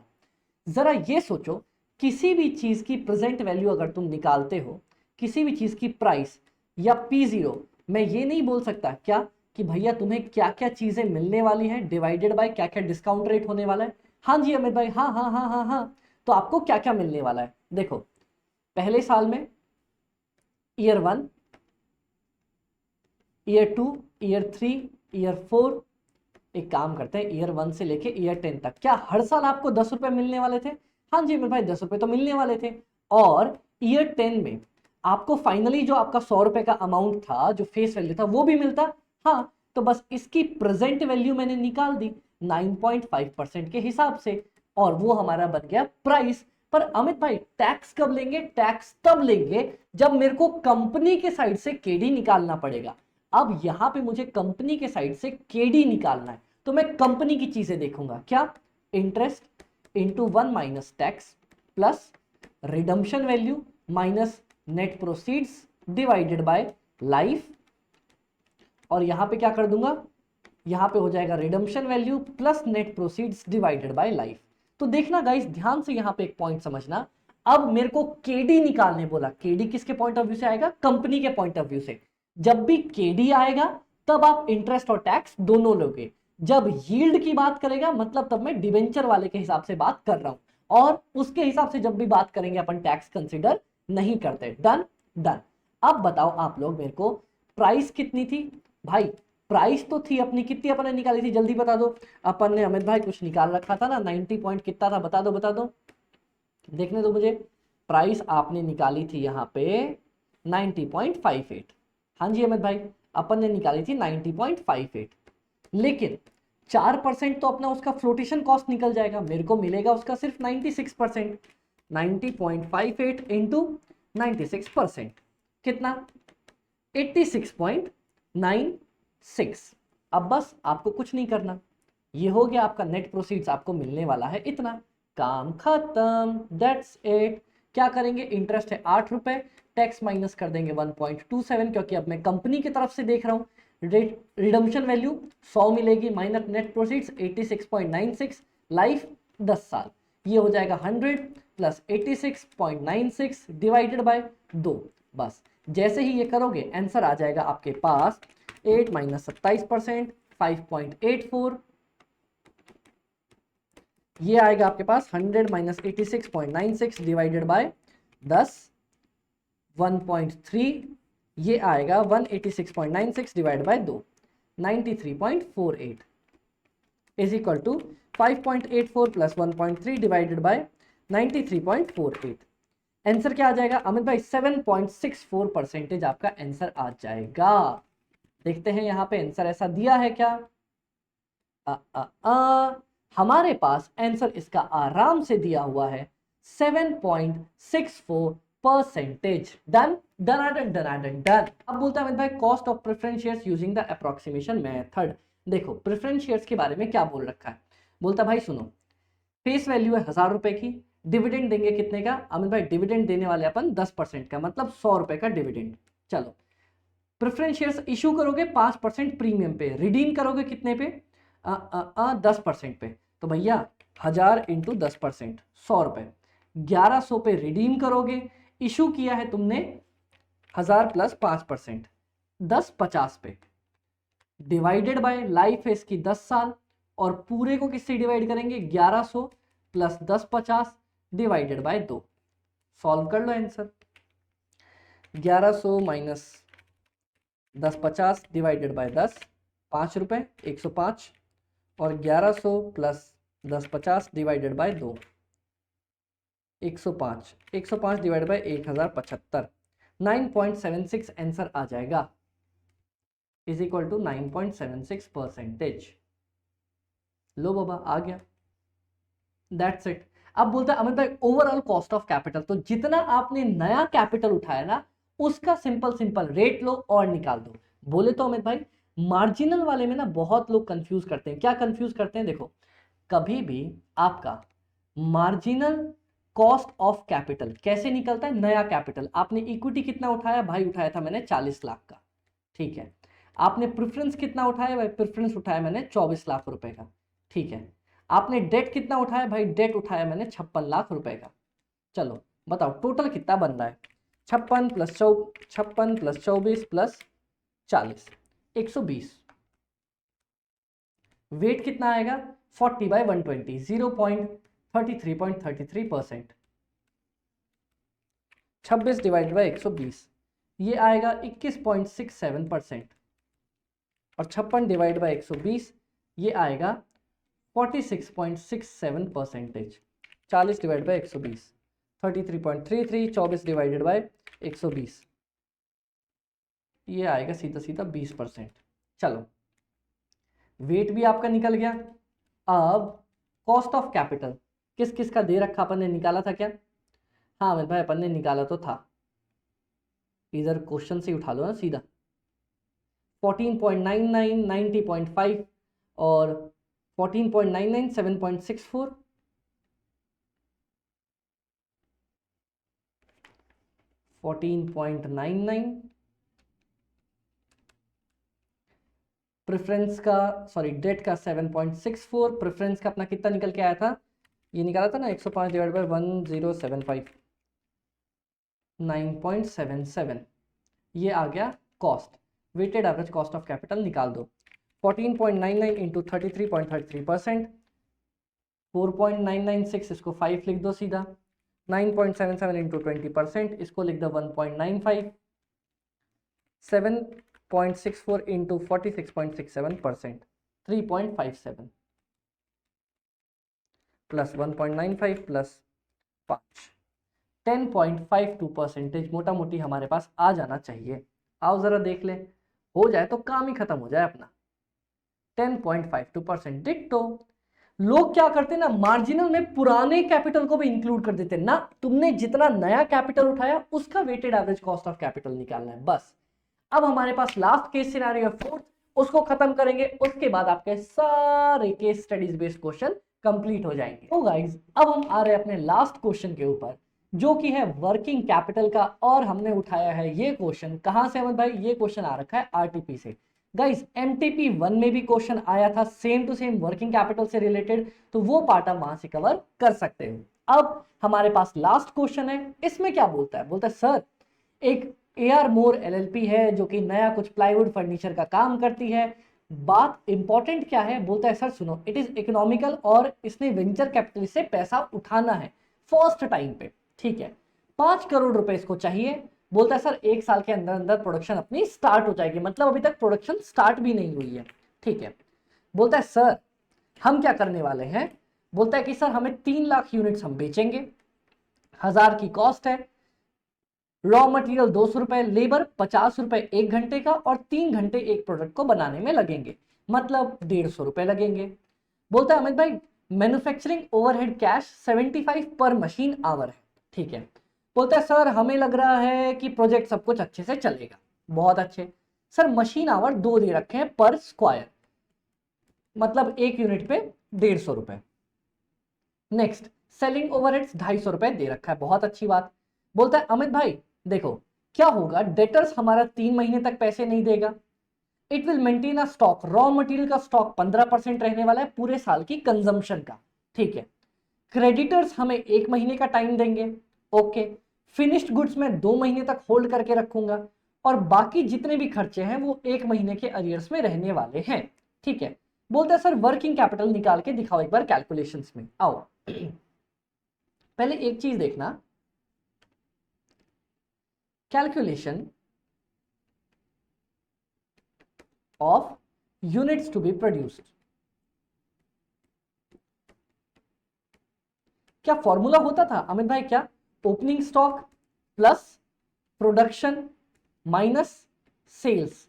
जरा ये सोचो, किसी भी चीज की प्रेजेंट वैल्यू अगर तुम निकालते हो, किसी भी चीज की प्राइस या P0, मैं ये नहीं बोल सकता क्या कि भैया तुम्हें क्या क्या चीजें मिलने वाली हैं डिवाइडेड बाय क्या क्या डिस्काउंट रेट होने वाला है। हाँ जी अमित भाई, हाँ हाँ हाँ हाँ हाँ, तो आपको क्या क्या मिलने वाला है? देखो, पहले साल में ईयर 1, ईयर 2, ईयर 3, ईयर 4, एक काम करते हैं ईयर 1 से लेके ईयर 10 तक, क्या हर साल आपको 10 रुपए मिलने वाले थे? हाँ जी मेरे भाई, 10 रुपए तो मिलने वाले थे। और ईयर 10 में आपको फाइनली जो आपका 100 रुपए का अमाउंट था, जो फेस वैल्यू था, वो भी मिलता। हाँ, तो बस इसकी प्रेजेंट वैल्यू मैंने निकाल दी 9.5% के हिसाब से, और वो हमारा बन गया प्राइस। पर अमित भाई टैक्स कब लेंगे? टैक्स तब लेंगे जब मेरे को कंपनी के साइड से केडी निकालना पड़ेगा। अब यहां पे मुझे कंपनी के साइड से केडी निकालना है, तो मैं कंपनी की चीजें देखूंगा, क्या? Interest into 1 minus tax plus redemption value minus net proceeds divided by life, और यहां पे क्या कर दूंगा, यहां पे हो जाएगा redemption value plus net proceeds divided by life. तो देखना गाइस, ध्यान से यहां पे एक पॉइंट समझना, अब मेरे को केडी निकालने बोला। केडी किसके पॉइंट ऑफ व्यू से आएगा? कंपनी के पॉइंट ऑफ व्यू से। जब भी केडी आएगा तब आप इंटरेस्ट और टैक्स दोनों लोगे। जब यील्ड की बात करेगा मतलब तब मैं डिवेंचर वाले के हिसाब से बात कर रहा हूं, और उसके हिसाब से जब भी बात करेंगे अपन टैक्स कंसिडर नहीं करते। Done done. अब बताओ आप लोग मेरे को, प्राइस कितनी थी भाई? प्राइस तो थी अपनी, कितनी अपन ने निकाली थी जल्दी बता दो। अपन ने अमित भाई कुछ निकाल रखा था ना, 90 पॉइंट कितना था, बता दो बता दो, देखने दो मुझे। प्राइस आपने निकाली थी यहाँ पे 90.58। हाँ जी अमित भाई, अपन ने निकाली थी 90.58, लेकिन 4% तो अपना उसका फ्लोटेशन कॉस्ट निकल जाएगा, मेरे को मिलेगा उसका सिर्फ 96%। 90.58 इंटू 96% कितना? 86.96। अब बस आपको कुछ नहीं करना, ये हो गया आपका नेट प्रोसीड्स, आपको मिलने वाला है इतना, काम खत्म, दैट्स इट। क्या करेंगे? इंटरेस्ट है 8 रुपए, टैक्स माइनस कर देंगे 1.27, क्योंकि अब मैं कंपनी की तरफ से देख रहा हूँ। रिडम्पशन वैल्यू 100 मिलेगी माइनस नेट प्रोसीड्स 86.96, लाइफ 10 साल, ये हो जाएगा 100 प्लस 86.96 डिवाइडेड बाय 2। बस जैसे ही ये करोगे आंसर आ जाएगा आपके पास 8 माइनस 27%, 5.84, ये आएगा आपके पास 100 माइनस 86.96 डिवाइडेड बाय 10, 1.3, ये आएगा 186.96 divide by 2, 93.48 is equal to 5.84 plus 1.3 divided by 93.48। Answer क्या आ जाएगा अमित भाई? 7.64% आपका आंसर आ जाएगा। देखते हैं यहाँ पे आंसर ऐसा दिया है क्या? हमारे पास आंसर इसका आराम से दिया हुआ है 7.64%। Done done done done done. अब बोलता है अमित भाई cost of preference shares using the approximation method. देखो प्रेफरेंस शेयर्स के बारे में क्या बोल रखा है, बोलता भाई सुनो, फेस वैल्यू है 1000 रुपए की, डिविडेंड देंगे कितने का अमित भाई? डिविडेंड देने वाले अपन 10% का, मतलब 100 रुपए का डिविडेंड। चलो, प्रेफरेंस शेयर्स इशू करोगे 5% प्रीमियम पे, रिडीम करोगे कितने पे? 10% पे। तो भैया 1000 इंटू 10%, 100 रुपए। 1100 पे रिडीम करोगे, इशू किया है तुमने 1000 प्लस 5%, 1050 पे, डिवाइडेड बाय लाइफ है इसकी 10 साल, और पूरे को किससे डिवाइड करेंगे? 1100 प्लस 1050 डिवाइडेड बाय 2। सॉल्व कर लो आंसर। 1100 माइनस 1050 डिवाइडेड बाय 10, 5 रुपए, 105, और 1100 plus 1050 divided by 2, 105, 105 divided by 1075, 9.76 answer आ जाएगा, इज इक्वल टू 9.76%। लो बाबा आ गया, दैट्स इट। अब बोलता है अमित भाई ओवरऑल कॉस्ट ऑफ कैपिटल, तो जितना आपने नया कैपिटल उठाया ना उसका सिंपल रेट लो और निकाल दो। बोले तो अमित भाई मार्जिनल वाले में ना बहुत लोग कंफ्यूज करते हैं। क्या कंफ्यूज करते हैं? देखो, कभी भी आपका मार्जिनल कॉस्ट ऑफ कैपिटल कैसे निकलता है? नया कैपिटल आपने इक्विटी कितना उठाया भाई? उठाया था मैंने 40 लाख का, ठीक है। आपने प्रेफरेंस कितना उठाया भाई? प्रेफरेंस उठाया मैंने 24 लाख रुपए का, ठीक है। आपने डेट कितना उठाया भाई? डेट उठाया मैंने 56 लाख रुपए का। चलो बताओ टोटल कितना बन रहा है? 56 प्लस 24 प्लस 40, 120। वेट कितना आएगा? 40/120, 0.33%। 26 डिवाइड बाई 120 ये आएगा 21.67%, और 56 डिवाइड बाई 120 ये आएगा 46.67%। 40 डिवाइड बाई 120 33.33, 24 डिवाइडेड बाई 120 ये आएगा सीधा सीधा 20%। चलो वेट भी आपका निकल गया। अब कॉस्ट ऑफ कैपिटल किस किस का दे रखा अपन ने निकाला था क्या? हाँ मेरे भाई अपन ने निकाला तो था, इधर क्वेश्चन से उठा लो ना सीधा। 14.99, 90.5 और 14.99, 7.64, 14.99 प्रेफरेंस का, सॉरी डेट का 7.64, प्रेफरेंस का अपना कितना निकल के आया था? ये निकाला था ना 105 डिवाइड बाई 1075, 9.77। ये आ गया cost, weighted average cost of capital निकाल दो। 14.99 इंटू 33.33%, 4.996 इसको 5 लिख दो सीधा, 9.77 इंटू 20% इसको लिख दो 1.95, 7.64 इंटू 46.67%, 3.57 प्लस 1.95 प्लस 5, 10.52% मोटा मोटी हमारे पास आ जाना चाहिए। आओ जरा देख ले, हो जाए तो काम ही खत्म हो जाए अपना। 10.52% डिट्टो। लोग क्या करते ना, मार्जिनल में पुराने कैपिटल को भी इंक्लूड कर देते ना। तुमने जितना नया कैपिटल उठाया उसका weighted average cost of capital निकालना है बस। अब हमारे पास लास्ट केस सिनेरियो है 4th, उसको खत्म करेंगे, उसके बाद आपके सारे case studies based question complete हो जाएंगे। तो गाइस अब हम आ रहे हैं अपने लास्ट क्वेश्चन के ऊपर, जो कि है वर्किंग कैपिटल का, और हमने उठाया है ये क्वेश्चन कहां से अमित भाई? ये क्वेश्चन आ रखा है आरटीपी से। गाइस एमटीपी 1 में भी क्वेश्चन आया था same to same working capital से रिलेटेड, तो वो पार्ट आप वहां से कवर कर सकते हो। अब हमारे पास लास्ट क्वेश्चन है, इसमें क्या बोलता है? बोलता है सर एक AR मोर LLP है जो कि नया कुछ प्लाईवुड फर्नीचर का काम करती है। बात इंपॉर्टेंट क्या है? बोलता है सर सुनो, इट इज इकोनॉमिकल और इसने वेंचर कैपिटल से पैसा उठाना है फर्स्ट टाइम पे, ठीक है। 5 करोड़ रुपए इसको चाहिए। बोलता है सर 1 साल के अंदर अंदर प्रोडक्शन अपनी स्टार्ट हो जाएगी, मतलब अभी तक प्रोडक्शन स्टार्ट भी नहीं हुई है, ठीक है। बोलता है सर हम क्या करने वाले हैं? बोलता है कि सर हमें 3 लाख यूनिट्स हम बेचेंगे, 1000 की कॉस्ट है, रॉ मटेरियल 200 रुपए, लेबर 50 रुपए 1 घंटे का, और 3 घंटे एक प्रोडक्ट को बनाने में लगेंगे, मतलब 150 रुपए लगेंगे। बोलता है अमित भाई मैन्युफैक्चरिंग ओवरहेड कैश 75 पर मशीन आवर है, ठीक है। बोलता है सर हमें लग रहा है कि प्रोजेक्ट सब कुछ अच्छे से चलेगा। बहुत अच्छे सर, मशीन आवर 2 दे रखे हैं पर स्क्वायर, मतलब 1 यूनिट पे 150 रुपए। नेक्स्ट सेलिंग ओवरहेड्स 250 रुपए दे रखा है, बहुत अच्छी बात। बोलता है अमित भाई देखो क्या होगा, डेटर्स हमारा 3 महीने तक पैसे नहीं देगा। It will maintain a stock, raw material का स्टॉक 15% रहने वाला है पूरे साल की कंजम्पशन का, ठीक है। क्रेडिटर्स हमें 1 महीने का टाइम देंगे, ओके। फिनिश्ड गुड्स में 2 महीने तक होल्ड करके रखूंगा, और बाकी जितने भी खर्चे हैं वो 1 महीने के अरियर्स में रहने वाले हैं, ठीक है। बोलते हैं सर वर्किंग कैपिटल निकाल के दिखाओ एक बार कैलकुलेशंस में। आओ पहले एक चीज देखना, calculation of units to be produced. क्या फॉर्मूला होता था अमित भाई? क्या opening stock plus production minus sales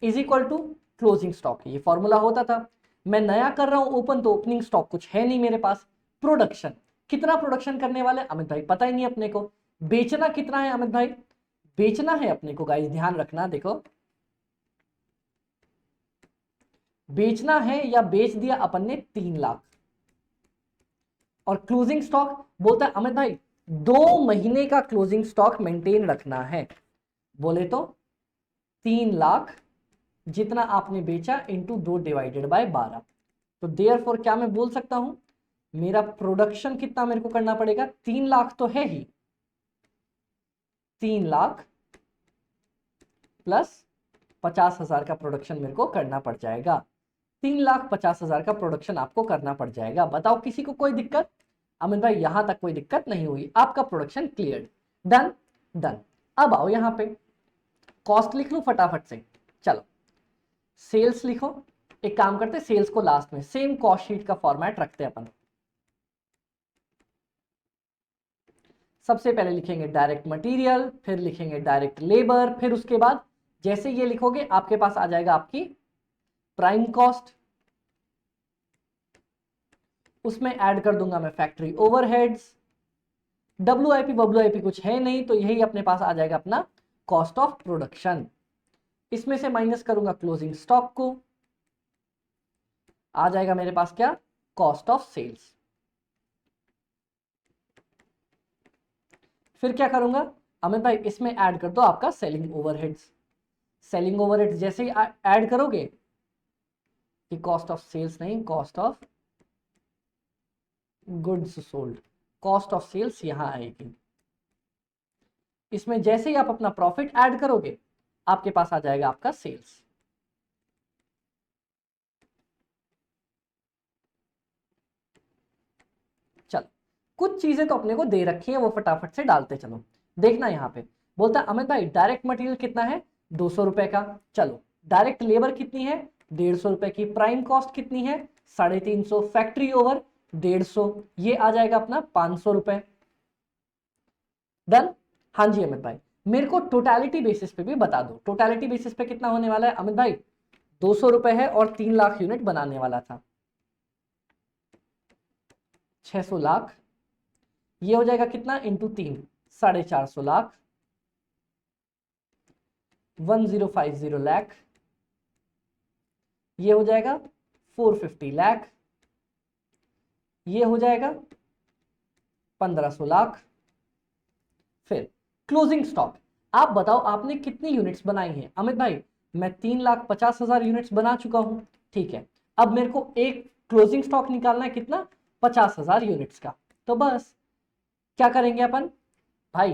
is equal to closing stock, ये फॉर्मूला होता था। मैं नया कर रहा हूं ओपन, तो ओपनिंग स्टॉक कुछ है नहीं मेरे पास। प्रोडक्शन, कितना प्रोडक्शन करने वाले अमित भाई? पता ही नहीं अपने को। बेचना कितना है अमित भाई? बेचना है अपने को, गाइस ध्यान रखना, देखो बेचना है या बेच दिया अपन ने 3 लाख। और क्लोजिंग स्टॉक बोलता है अमित भाई 2 महीने का क्लोजिंग स्टॉक मेंटेन रखना है। बोले तो 3 लाख जितना आपने बेचा इंटू 2 डिवाइडेड बाय 12। तो देयरफॉर क्या मैं बोल सकता हूं, मेरा प्रोडक्शन कितना मेरे को करना पड़ेगा? 3 लाख तो है ही, 3 लाख प्लस 50,000 का प्रोडक्शन मेरे को करना पड़ जाएगा। 3,50,000 का प्रोडक्शन आपको करना पड़ जाएगा। बताओ किसी को कोई दिक्कत? अमित भाई यहां तक कोई दिक्कत नहीं हुई, आपका प्रोडक्शन क्लियर, डन डन। अब आओ यहां पे कॉस्ट लिख लूं फटाफट से, चलो सेल्स लिखो। एक काम करते सेल्स को लास्ट में, सेम कॉस्ट शीट का फॉर्मेट रखते हैं अपन। सबसे पहले लिखेंगे डायरेक्ट मटेरियल, फिर लिखेंगे डायरेक्ट लेबर, फिर उसके बाद जैसे ये लिखोगे आपके पास आ जाएगा आपकी प्राइम कॉस्ट, उसमें ऐड कर दूंगा मैं फैक्ट्री ओवरहेड्स। डब्ल्यूआईपी कुछ है नहीं, तो यही अपने पास आ जाएगा अपना कॉस्ट ऑफ प्रोडक्शन। इसमें से माइनस करूंगा क्लोजिंग स्टॉक को, आ जाएगा मेरे पास क्या? Cost of sales. फिर क्या करूंगा अमित भाई? इसमें ऐड कर दो आपका सेलिंग ओवरहेड्स। सेलिंग ओवरहेड्स जैसे ही ऐड करोगे, कि कॉस्ट ऑफ सेल्स नहीं, cost of goods sold, cost of sales यहां आएगी। इसमें जैसे ही आप अपना प्रॉफिट ऐड करोगे, आपके पास आ जाएगा आपका सेल्स। चलो कुछ चीजें तो अपने को दे रखी है, वो फटाफट से डालते चलो। देखना यहाँ पे बोलता है अमित भाई डायरेक्ट मटेरियल कितना है? 200 रुपए का। चलो डायरेक्ट लेबर कितनी है? 150 रुपए की। प्राइम कॉस्ट कितनी है? 350। फैक्ट्री ओवर 150, ये आ जाएगा अपना 500 रुपए। डन। हाँ जी अमित भाई, मेरे को टोटलिटी बेसिस पे भी बता दो, टोटलिटी बेसिस पे कितना होने वाला है अमित भाई? 200 रुपए है और 3 लाख यूनिट बनाने वाला था, 600 लाख। ये हो जाएगा कितना इंटू 3? 450 लाख। 1050 लाख। ये हो जाएगा 450 लाख। ये हो जाएगा 1500 लाख। फिर क्लोजिंग स्टॉक, आप बताओ आपने कितनी यूनिट्स बनाई हैं अमित भाई? मैं 3,50,000 यूनिट्स बना चुका हूं, ठीक है। अब मेरे को एक क्लोजिंग स्टॉक निकालना है, कितना? 50,000 यूनिट्स का। तो बस क्या करेंगे अपन भाई,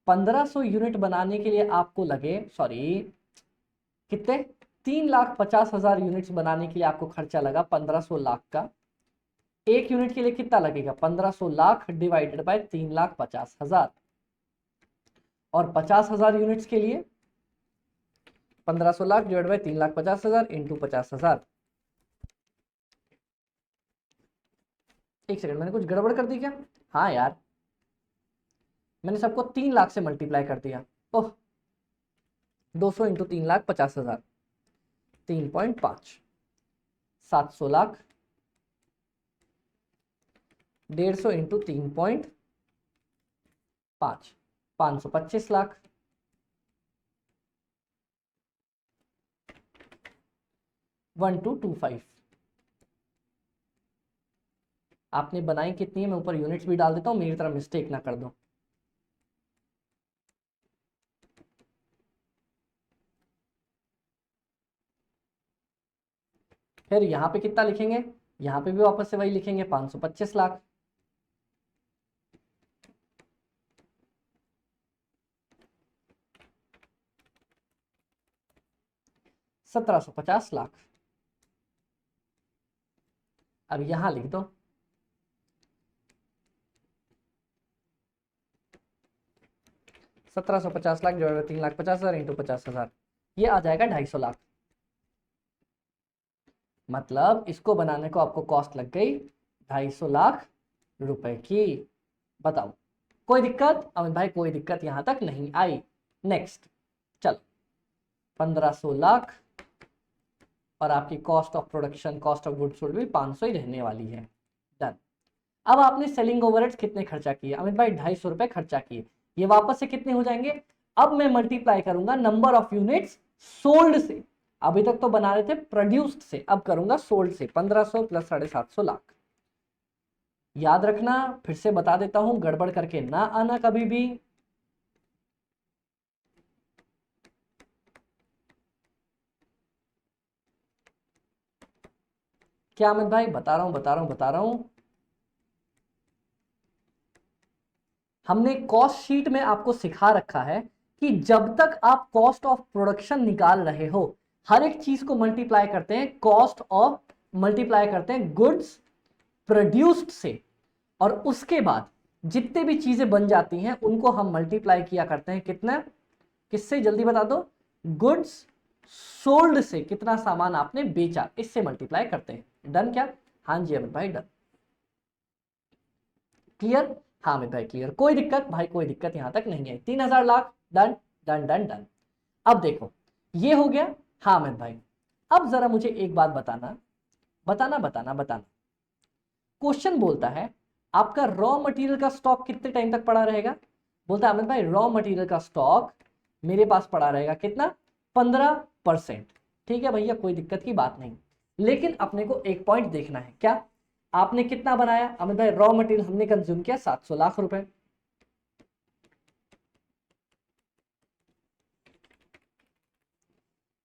1500 यूनिट बनाने के लिए आपको लगे, सॉरी कितने, 3,50,000 यूनिट्स बनाने के लिए आपको खर्चा लगा 1500 लाख का। एक यूनिट के लिए कितना लगेगा? 1500 लाख डिवाइडेड बाय 3,50,000। और 50,000 यूनिट्स के लिए 1500 लाख डिवाइड बाय 3,50,000 इंटू 50,000। एक सेकंड, मैंने कुछ गड़बड़ कर दी क्या? हाँ यार, मैंने सबको 3 लाख से मल्टीप्लाई कर दिया। ओह, 200 इंटू 3,50,000, 3.5, 700 लाख। 150 इंटू 3.5, 525 लाख। 1225। आपने बनाई कितनी है? मैं ऊपर यूनिट्स भी डाल देता हूं, मेरी तरह मिस्टेक ना कर दो। फिर यहाँ पे कितना लिखेंगे, यहाँ पे भी वापस से वही लिखेंगे 525 लाख। ₹1750 लाख। अब यहां लिख दो 1750 लाख जो 3,50,000 इंटू 50,000, ये आ जाएगा 250 लाख। मतलब इसको बनाने को आपको कॉस्ट लग गई 250 लाख रुपए की। बताओ कोई दिक्कत अमित भाई? कोई दिक्कत यहां तक नहीं आई। नेक्स्ट चलो 1500 लाख और आपकी cost of production, cost of goods sold भी 500 ही रहने वाली है। डन। अब आपने सेलिंग ओवरहेड्स कितने खर्चा किए अमित भाई? 250 रुपए खर्चा किए। ये वापस से कितने हो जाएंगे? अब मैं मल्टीप्लाई करूंगा नंबर ऑफ यूनिट्स सोल्ड से। अभी तक तो बना रहे थे प्रोड्यूस्ड से, अब करूंगा सोल्ड से। 1500 प्लस 750 लाख। याद रखना, फिर से बता देता हूं, गड़बड़ करके ना आना कभी भी। क्या अमित भाई? बता रहा हूं। हमने कॉस्ट शीट में आपको सिखा रखा है कि जब तक आप कॉस्ट ऑफ प्रोडक्शन निकाल रहे हो, हर एक चीज को मल्टीप्लाई करते हैं कॉस्ट ऑफ, मल्टीप्लाई करते हैं गुड्स प्रोड्यूस्ड से, और उसके बाद जितने भी चीजें बन जाती हैं उनको हम मल्टीप्लाई किया करते हैं कितना, किससे? जल्दी बता दो। गुड्स सोल्ड से, कितना सामान आपने बेचा, इससे मल्टीप्लाई करते हैं। डन क्या? हाँ जी अमित भाई डन। क्लियर? हाँ अमित भाई क्लियर, कोई दिक्कत भाई? कोई दिक्कत यहां तक नहीं है। 3,000 lakh. Done done done done. अब देखो ये हो गया। हाँ अमित भाई, अब जरा मुझे एक बात बताना बताना बताना बताना। क्वेश्चन बोलता है आपका रॉ मटेरियल का स्टॉक कितने टाइम तक पड़ा रहेगा? बोलता है अमित भाई रॉ मटेरियल का स्टॉक मेरे पास पड़ा रहेगा कितना? 15%। ठीक है भैया, कोई दिक्कत की बात नहीं। लेकिन अपने को एक पॉइंट देखना है। क्या? आपने कितना बनाया अमित भाई? रॉ मटेरियल हमने कंज्यूम किया 700 लाख रुपए।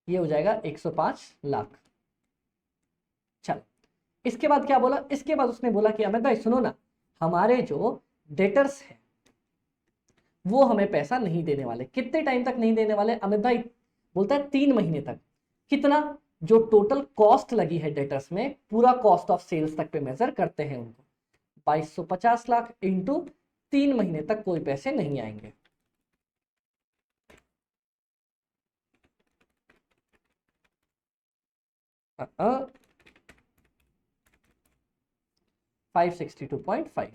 ये हो जाएगा 105 लाख। चलो इसके बाद क्या बोला? इसके बाद उसने बोला कि अमित भाई सुनो ना, हमारे जो डेटर्स हैं वो हमें पैसा नहीं देने वाले। कितने टाइम तक नहीं देने वाले अमित भाई? बोलता है 3 महीने तक। कितना? जो टोटल कॉस्ट लगी है डेटर्स में, पूरा कॉस्ट ऑफ सेल्स तक पे मेजर करते हैं उनको। 2250 लाख इंटू 3 महीने तक कोई पैसे नहीं आएंगे। अ 562.5।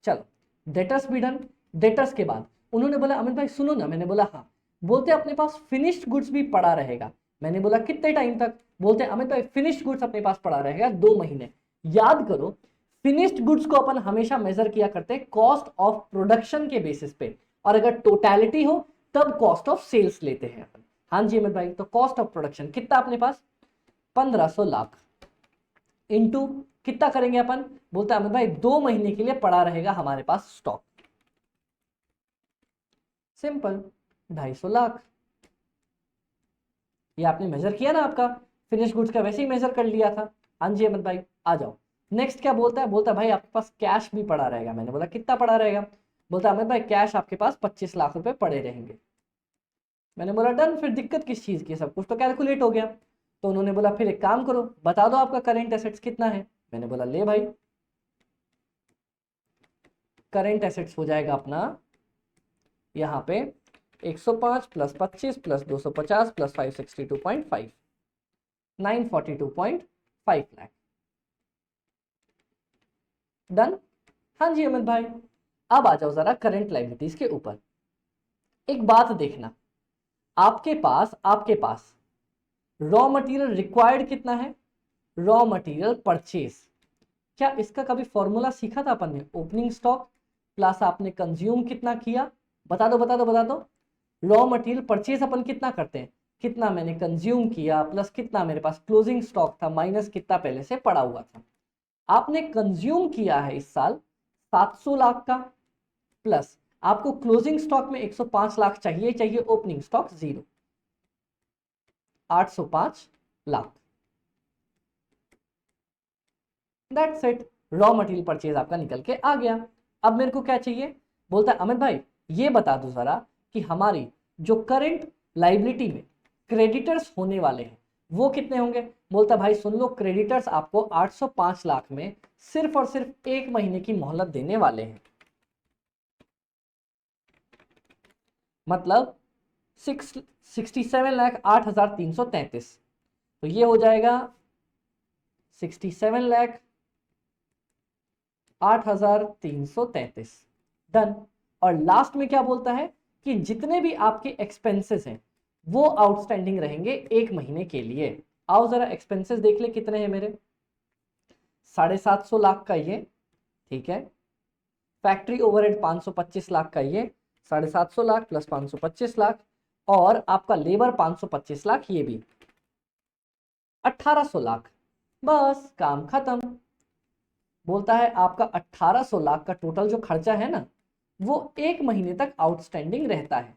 चलो डेटर्स भी डन। डेटर्स के बाद उन्होंने बोला अमित भाई सुनो ना, मैंने बोला हाँ। बोलते अपने पास फिनिश्ड गुड्स भी पड़ा रहेगा। मैंने बोला कितने टाइम तक? बोलते अमित भाई फिनिश्ड गुड्स अपने पास पड़ा रहेगा 2 महीने। याद करो फिनिश्ड गुड्स को अपन हमेशा मेजर किया करते हैं कॉस्ट ऑफ प्रोडक्शन के बेसिस पे, और अगर टोटैलिटी हो तब कॉस्ट ऑफ सेल्स लेते हैं अपन। हाँ जी अमित भाई, तो कॉस्ट ऑफ प्रोडक्शन कितना अपने पास? 1500 लाख इंटू कितना करेंगे अपन? बोलता है अमित भाई 2 महीने के लिए पड़ा रहेगा हमारे पास स्टॉक। सिंपल, 250 लाख। ये आपने मेजर किया ना, आपका फिनिश गुड्स का वैसे ही मेजर कर लिया था। हाँ जी अमित भाई आ जाओ। नेक्स्ट क्या बोलता है? बोलता है भाई आपके पास कैश भी पड़ा रहेगा। मैंने बोला कितना पड़ा रहेगा? बोलता है अमित भाई कैश आपके पास 25 लाख रुपए पड़े रहेंगे। मैंने बोला डन, फिर दिक्कत किस चीज की? सब कुछ तो कैलकुलेट हो गया। तो उन्होंने बोला फिर एक काम करो, बता दो आपका करेंट एसेट्स कितना है। मैंने बोला ले भाई, करेंट एसेट्स हो जाएगा अपना यहाँ पे 105 plus 25 plus 250 plus 562.5, 942.5 lakh. Done. हाँ जी अमित भाई। अब आ जाओ जरा करंट लायबिलिटीज के ऊपर। एक बात देखना, आपके पास रॉ मटेरियल रिक्वायर्ड कितना है? Raw material purchase. क्या इसका कभी फॉर्मूला सीखा था अपन ने? ओपनिंग स्टॉक प्लस आपने कंज्यूम कितना किया, बता दो बता दो बता दो। रॉ मटेरियल परचेज अपन कितना करते हैं? कितना मैंने कंज्यूम किया प्लस कितना मेरे पास क्लोजिंग स्टॉक था माइनस कितना पहले से पड़ा हुआ था। आपने कंज्यूम किया है इस साल 700 लाख का, प्लस आपको क्लोजिंग स्टॉक में 105 लाख चाहिए चाहिए, opening stock 0। 805 lakh. That's it, raw material purchase आपका निकल के आ गया। अब मेरे को क्या चाहिए, बोलता है अमित भाई ये बता दो जरा कि हमारी जो करंट लाइबिलिटी में क्रेडिटर्स होने वाले हैं वो कितने होंगे। बोलता भाई सुन लो, क्रेडिटर्स आपको 805 लाख में सिर्फ और सिर्फ एक महीने की मोहलत देने वाले हैं, मतलब 67,08,333। तो ये हो जाएगा 67,08,333। डन। और लास्ट में क्या बोलता है कि जितने भी आपके एक्सपेंसेस हैं वो आउटस्टैंडिंग रहेंगे एक महीने के लिए। आओ जरा एक्सपेंसेस देख ले कितने हैं मेरे। 750 लाख का ये, ठीक है। फैक्ट्री ओवरहेड 525 लाख का ये, 750 लाख प्लस 525 लाख, और आपका लेबर 525 लाख, ये भी 1800 लाख। बस काम खत्म। बोलता है आपका 1800 लाख का टोटल जो खर्चा है ना वो एक महीने तक आउटस्टैंडिंग रहता है,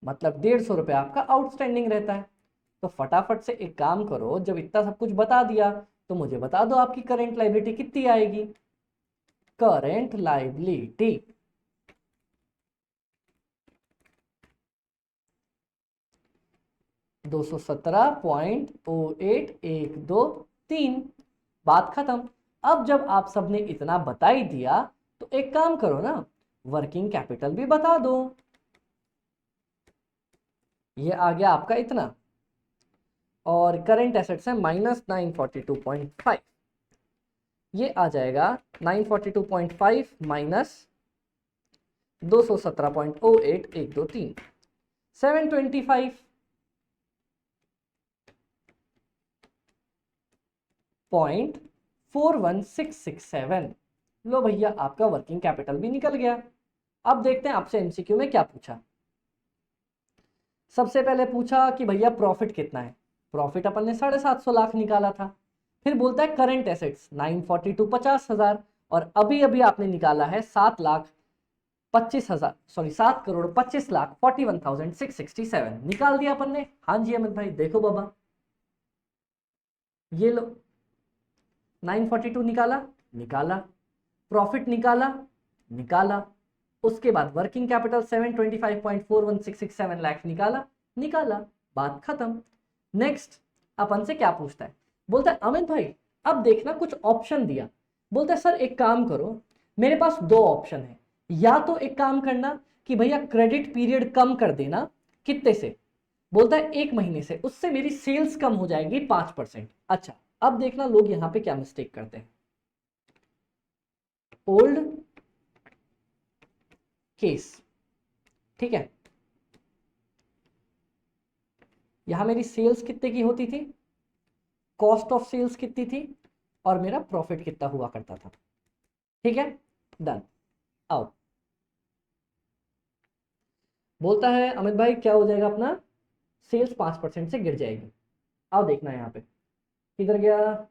मतलब 150 रुपये आपका आउटस्टैंडिंग रहता है। तो फटाफट से एक काम करो, जब इतना सब कुछ बता दिया तो मुझे बता दो आपकी करेंट लायबिलिटी कितनी आएगी। Current liability 217.08,123। बात खत्म। अब जब आप सबने इतना बता ही दिया तो एक काम करो ना, वर्किंग कैपिटल भी बता दो। ये आ गया आपका इतना, और करंट एसेट्स है -942.5। ये आ जाएगा 942.5 माइनस 217.08,123, 725.4167। लो भैया आपका वर्किंग कैपिटल भी निकल गया। अब देखते हैं आपसे एमसीक्यू में क्या पूछा। सबसे पहले पूछा कि भैया प्रॉफिट कितना है। प्रॉफिट अपन ने 750 लाख निकाला था। फिर बोलता है करंट एसेट्स 942 50,000, और अभी अभी आपने निकाला है 7,25,41,667 निकाल दिया अपन ने। हाँ जी अमित भाई देखो बाबा, ये लो 942 निकाला, निकाला, प्रॉफिट निकाला, निकाला, उसके बाद वर्किंग कैपिटल 725.41,667 लाख निकाला, निकाला, बात खत्म। नेक्स्ट अपन से क्या पूछता है, बोलता है अमित भाई अब देखना कुछ ऑप्शन दिया। बोलता है सर एक काम करो, मेरे पास दो ऑप्शन है, या तो एक काम करना कि भैया क्रेडिट पीरियड कम कर देना। कितने से, बोलता है एक महीने से, उससे मेरी सेल्स कम हो जाएगी 5%। अच्छा अब देखना लोग यहां पे क्या मिस्टेक करते हैं। ओल्ड केस, ठीक है, यहां मेरी सेल्स कितने की होती थी, कॉस्ट ऑफ सेल्स कितनी थी, और मेरा प्रॉफिट कितना हुआ करता था। ठीक है, डन। आओ, बोलता है अमित भाई क्या हो जाएगा अपना, सेल्स 5% से गिर जाएगी। आओ देखना यहां पे किधर गया,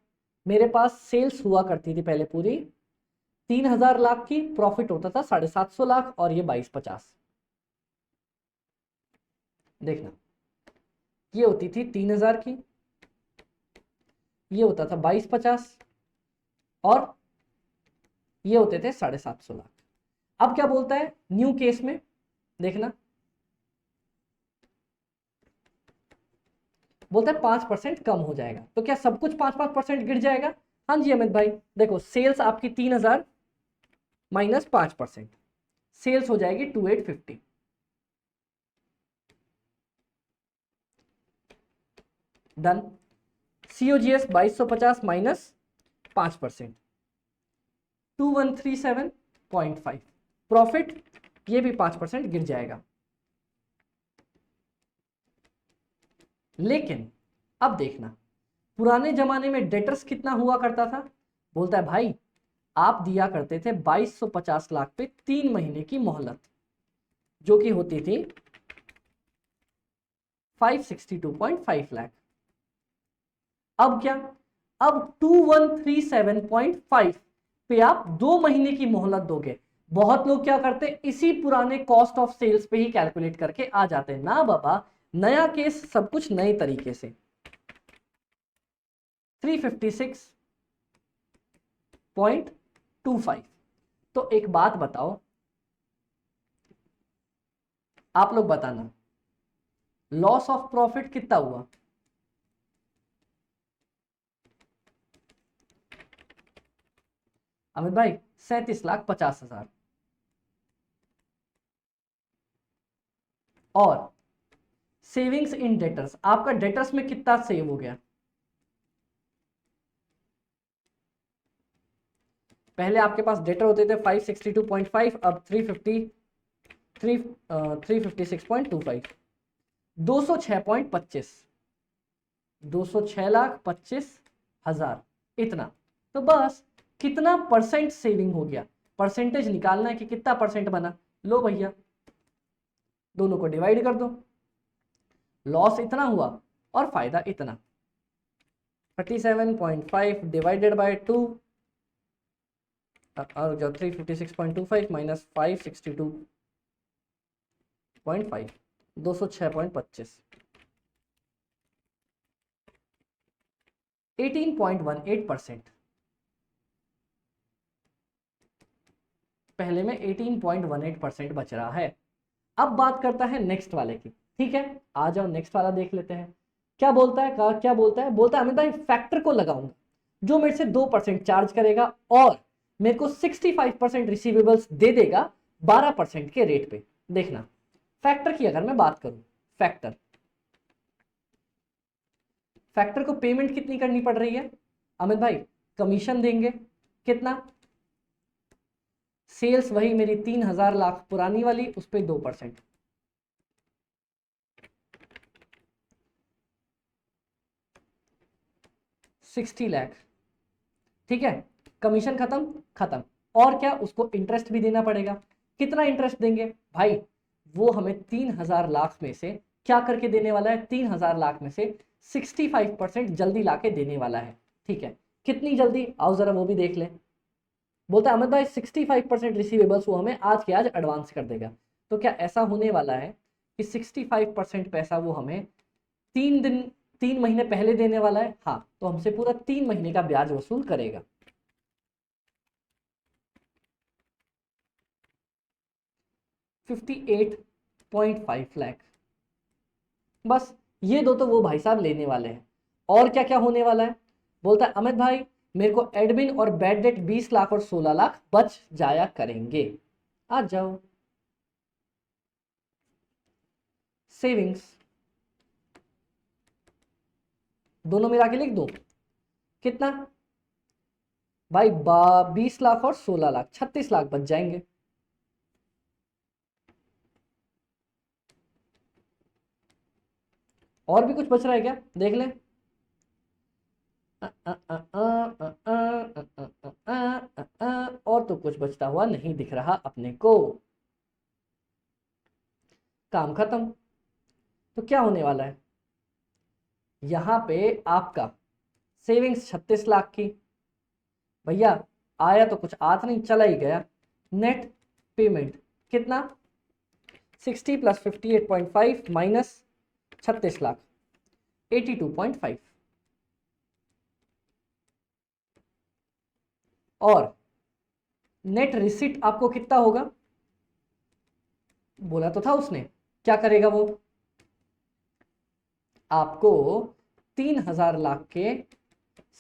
मेरे पास सेल्स हुआ करती थी पहले पूरी 3,000 लाख की, प्रॉफिट होता था 750 लाख, और ये 2250। देखना ये होती थी 3,000 की, ये होता था 2250, और ये होते थे 750 लाख। अब क्या बोलता है न्यू केस में, देखना बोलता है 5% कम हो जाएगा। तो क्या सब कुछ 5-5% गिर जाएगा। हाँ जी अमित भाई देखो, सेल्स आपकी 3,000 माइनस 5%, सेल्स हो जाएगी 2,850। डन। COGS 2250 minus 5%, 2137.5। प्रॉफिट ये भी 5% गिर जाएगा। लेकिन अब देखना पुराने जमाने में डेटर्स कितना हुआ करता था। बोलता है भाई आप दिया करते थे 2250 लाख पे 3 महीने की मोहलत, जो कि होती थी 562.5 लाख। अब क्या, अब 2137.5 पे आप 2 महीने की मोहलत दोगे। बहुत लोग क्या करते इसी पुराने कॉस्ट ऑफ सेल्स पे ही कैलकुलेट करके आ जाते हैं। ना बाबा, नया केस, सब कुछ नए तरीके से। 356.25। तो एक बात बताओ, आप लोग बताना, लॉस ऑफ प्रॉफिट कितना हुआ? अमित भाई 37,50,000। और सेविंग्स इन डेटर्स, आपका डेटर्स में कितना सेव हो गया? पहले आपके पास डेटर होते थे 562.5, अब 356.25, 206.25, 206,25,000, इतना। तो बस कितना परसेंट सेविंग हो गया, परसेंटेज निकालना है कि कितना परसेंट बना। लो भैया, दोनों को डिवाइड कर दो, लॉस इतना हुआ और फायदा इतना। 37.5 डिवाइडेड बाय 2, और जो 356.25 माइनस 562.5, 206.25, 18.18%। पहले में 18.18% बच रहा है। अब बात करता है नेक्स्ट वाले की, ठीक है, आ जाओ नेक्स्ट वाला देख लेते हैं। क्या बोलता है, क्या बोलता है? बोलता है अमित भाई फैक्टर को लगाऊंगा जो मेरे से 2% चार्ज करेगा और मेरे को 65% रिसीवेबल्स दे देगा 12% के रेट पे। देखना, फैक्टर की अगर मैं बात करूं, फैक्टर को पेमेंट कितनी करनी पड़ रही है अमित भाई? कमीशन देंगे कितना? सेल्स वही मेरी 3,000 लाख पुरानी वाली, उस पर 2%, 60 लाख, ठीक है। कमीशन खत्म, खत्म। और क्या, उसको इंटरेस्ट भी देना पड़ेगा। कितना इंटरेस्ट देंगे भाई? वो हमें 3,000 लाख में से क्या करके देने वाला है? 3,000 लाख में से 65% जल्दी लाके देने वाला है, ठीक है। कितनी जल्दी, आओ जरा वो भी देख लें। बोलता है अमित भाई 65% रिसीवेबल्स वो हमें आज के आज एडवांस कर देगा। तो क्या ऐसा होने वाला है कि 65% पैसा वो हमें 3 महीने पहले देने वाला है? हाँ, तो हमसे पूरा 3 महीने का ब्याज वसूल करेगा। 58.5 लाख। बस ये दो तो वो भाई साहब लेने वाले हैं। और क्या क्या होने वाला है? बोलता है अमित भाई मेरे को एडमिन और बैड डेट 20 लाख और 16 लाख बच जाया करेंगे। आ जाओ, सेविंग्स दोनों मिला के लिख दो, कितना भाई? 20 लाख और 16 लाख, 36 लाख बच जाएंगे। और भी कुछ बच रहा है क्या, देख लें। और तो कुछ बचता हुआ नहीं दिख रहा अपने को। काम खत्म। तो क्या होने वाला है यहां पे? आपका सेविंग्स 36 लाख की, भैया आया तो कुछ आ तो नहीं, चला ही गया। नेट पेमेंट कितना? 60 प्लस 58.5 माइनस 36 लाख, 82.5। और नेट रिसीट आपको कितना होगा? बोला तो था उसने, क्या करेगा वो? आपको 3,000 लाख के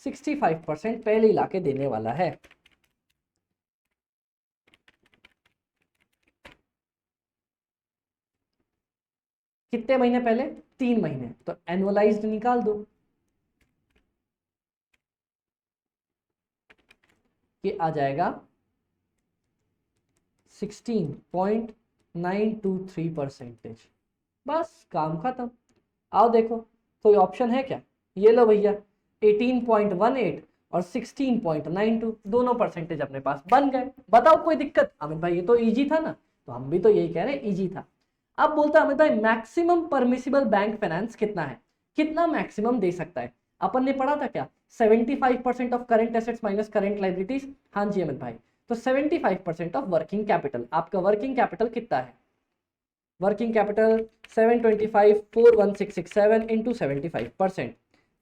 65% पहले ही लाके देने वाला है। कितने महीने पहले? 3 महीने। तो एनुअलाइज्ड निकाल दो, ये आ जाएगा 16.923%। बस काम खत्म। आओ देखो, कोई ऑप्शन है क्या? ये लो भैया, 18.18 और 16.92, दोनों परसेंटेज अपने पास बन गए। बताओ कोई दिक्कत? अमित भाई ये तो इजी था ना। तो हम भी तो यही कह रहे हैं, इजी था। अब बोलता है अमित भाई मैक्सिमम परमिसिबल बैंक फाइनेंस कितना है? कितना मैक्सिमम दे सकता है? अपन ने पढ़ा था क्या, 75% of current assets minus current liabilities. हाँ जी अमित भाई, तो 75% ऑफ वर्किंग कैपिटल। आपका वर्किंग कैपिटल कितना है? Working capital 725 41667 into 75%,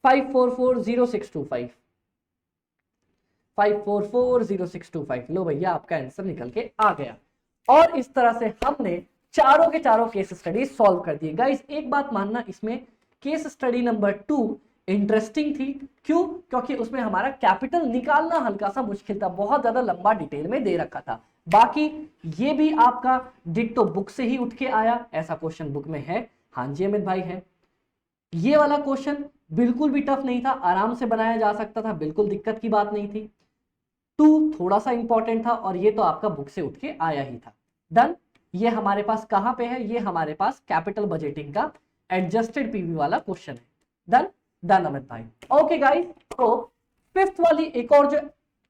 5440625, 5440625। लो भैया आपका आंसर निकल के आ गया। और इस तरह से हमने चारों के चारों केस स्टडी सॉल्व कर दिए। गाइस एक बात मानना, इसमें केस स्टडी नंबर 2 इंटरेस्टिंग थी। क्यों? क्योंकि उसमें हमारा कैपिटल निकालना हल्का सा मुश्किल था, बहुत ज्यादा लंबा डिटेल में दे रखा था। बाकी ये भी आपका डिट्टो बुक से ही उठ के आया, ऐसा क्वेश्चन बुक में है। हाँ जी अमित भाई है। ये वाला क्वेश्चन बिल्कुल भी टफ नहीं था, आराम से बनाया जा सकता था, बिल्कुल दिक्कत की बात नहीं थी। 2 थोड़ा सा इंपॉर्टेंट था और ये तो आपका बुक से उठ के आया ही था। डन। ये हमारे पास कहां पे है? ये हमारे पास कैपिटल बजटिंग का एडजस्टेड पीवी वाला क्वेश्चन है। डन डन अमित भाई। ओके गाइस, तो फिफ्थ वाली एक और जो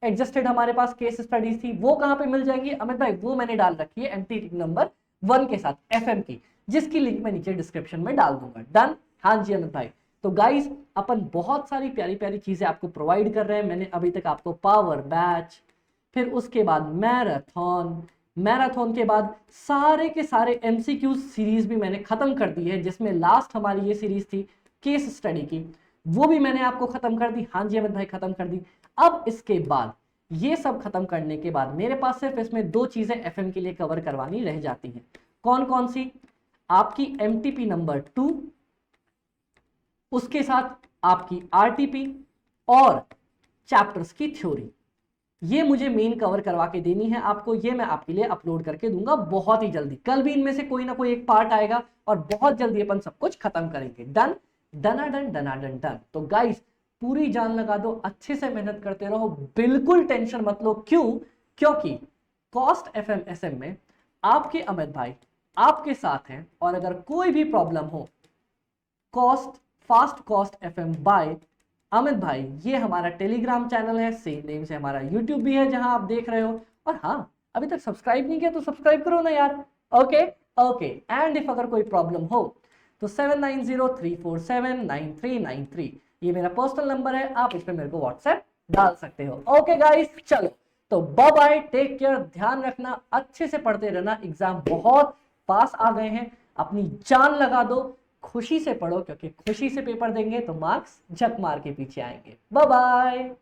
एडजस्टेड हमारे पास केस स्टडीज थी वो कहां पे मिल जाएंगी अमित भाई? वो मैंने डाल रखी है एमटी नंबर 1 के साथ एफएम की, जिसकी लिंक मैं नीचे डिस्क्रिप्शन में डाल दूंगा। डन। हाँ जी अमित भाई। तो गाइस अपन बहुत सारी प्यारी प्यारी चीजें आपको प्रोवाइड कर रहे हैं। मैंने अभी तक आपको पावर बैच, फिर उसके बाद मैराथन, मैराथन के बाद सारे के सारे एमसीक्यू सीरीज भी मैंने खत्म कर दी है, जिसमें लास्ट हमारी ये सीरीज थी केस स्टडी की, वो भी मैंने आपको खत्म कर दी। हाँ जी अमित भाई खत्म कर दी। अब इसके बाद ये सब खत्म करने के बाद मेरे पास सिर्फ इसमें 2 चीजें एफएम के लिए कवर करवानी रह जाती हैं। कौन कौन सी? आपकी एमटीपी नंबर 2, उसके साथ आपकी आरटीपी और चैप्टर्स की थ्योरी। ये मुझे मेन कवर करवा के देनी है आपको। ये मैं आपके लिए अपलोड करके दूंगा बहुत ही जल्दी। कल भी इनमें से कोई ना कोई एक पार्ट आएगा और बहुत जल्दी अपन सब कुछ खत्म करेंगे। डन डनाडन डनाडन डन। तो गाइस पूरी जान लगा दो, अच्छे से मेहनत करते रहो, बिल्कुल टेंशन मत लो। क्यों? क्योंकि कॉस्ट एफएम एसएम में आपके अमित भाई आपके साथ हैं, और अगर कोई भी प्रॉब्लम हो, cost fast cost FM by Amit भाई, ये हमारा टेलीग्राम चैनल है, सेम नेम से हमारा यूट्यूब भी है जहां आप देख रहे हो। और हाँ, अभी तक सब्सक्राइब नहीं किया तो सब्सक्राइब करो ना यार। Okay okay. एंड इफ अगर कोई प्रॉब्लम हो तो 7903479393 ये मेरा पर्सनल नंबर है, आप इस पे मेरे को व्हाट्सएप डाल सकते हो। ओके गाइस, चलो तो बाय बाय, टेक केयर, ध्यान रखना, अच्छे से पढ़ते रहना, एग्जाम बहुत पास आ गए हैं, अपनी जान लगा दो, खुशी से पढ़ो, क्योंकि खुशी से पेपर देंगे तो मार्क्स झक मार के पीछे आएंगे। Bye bye.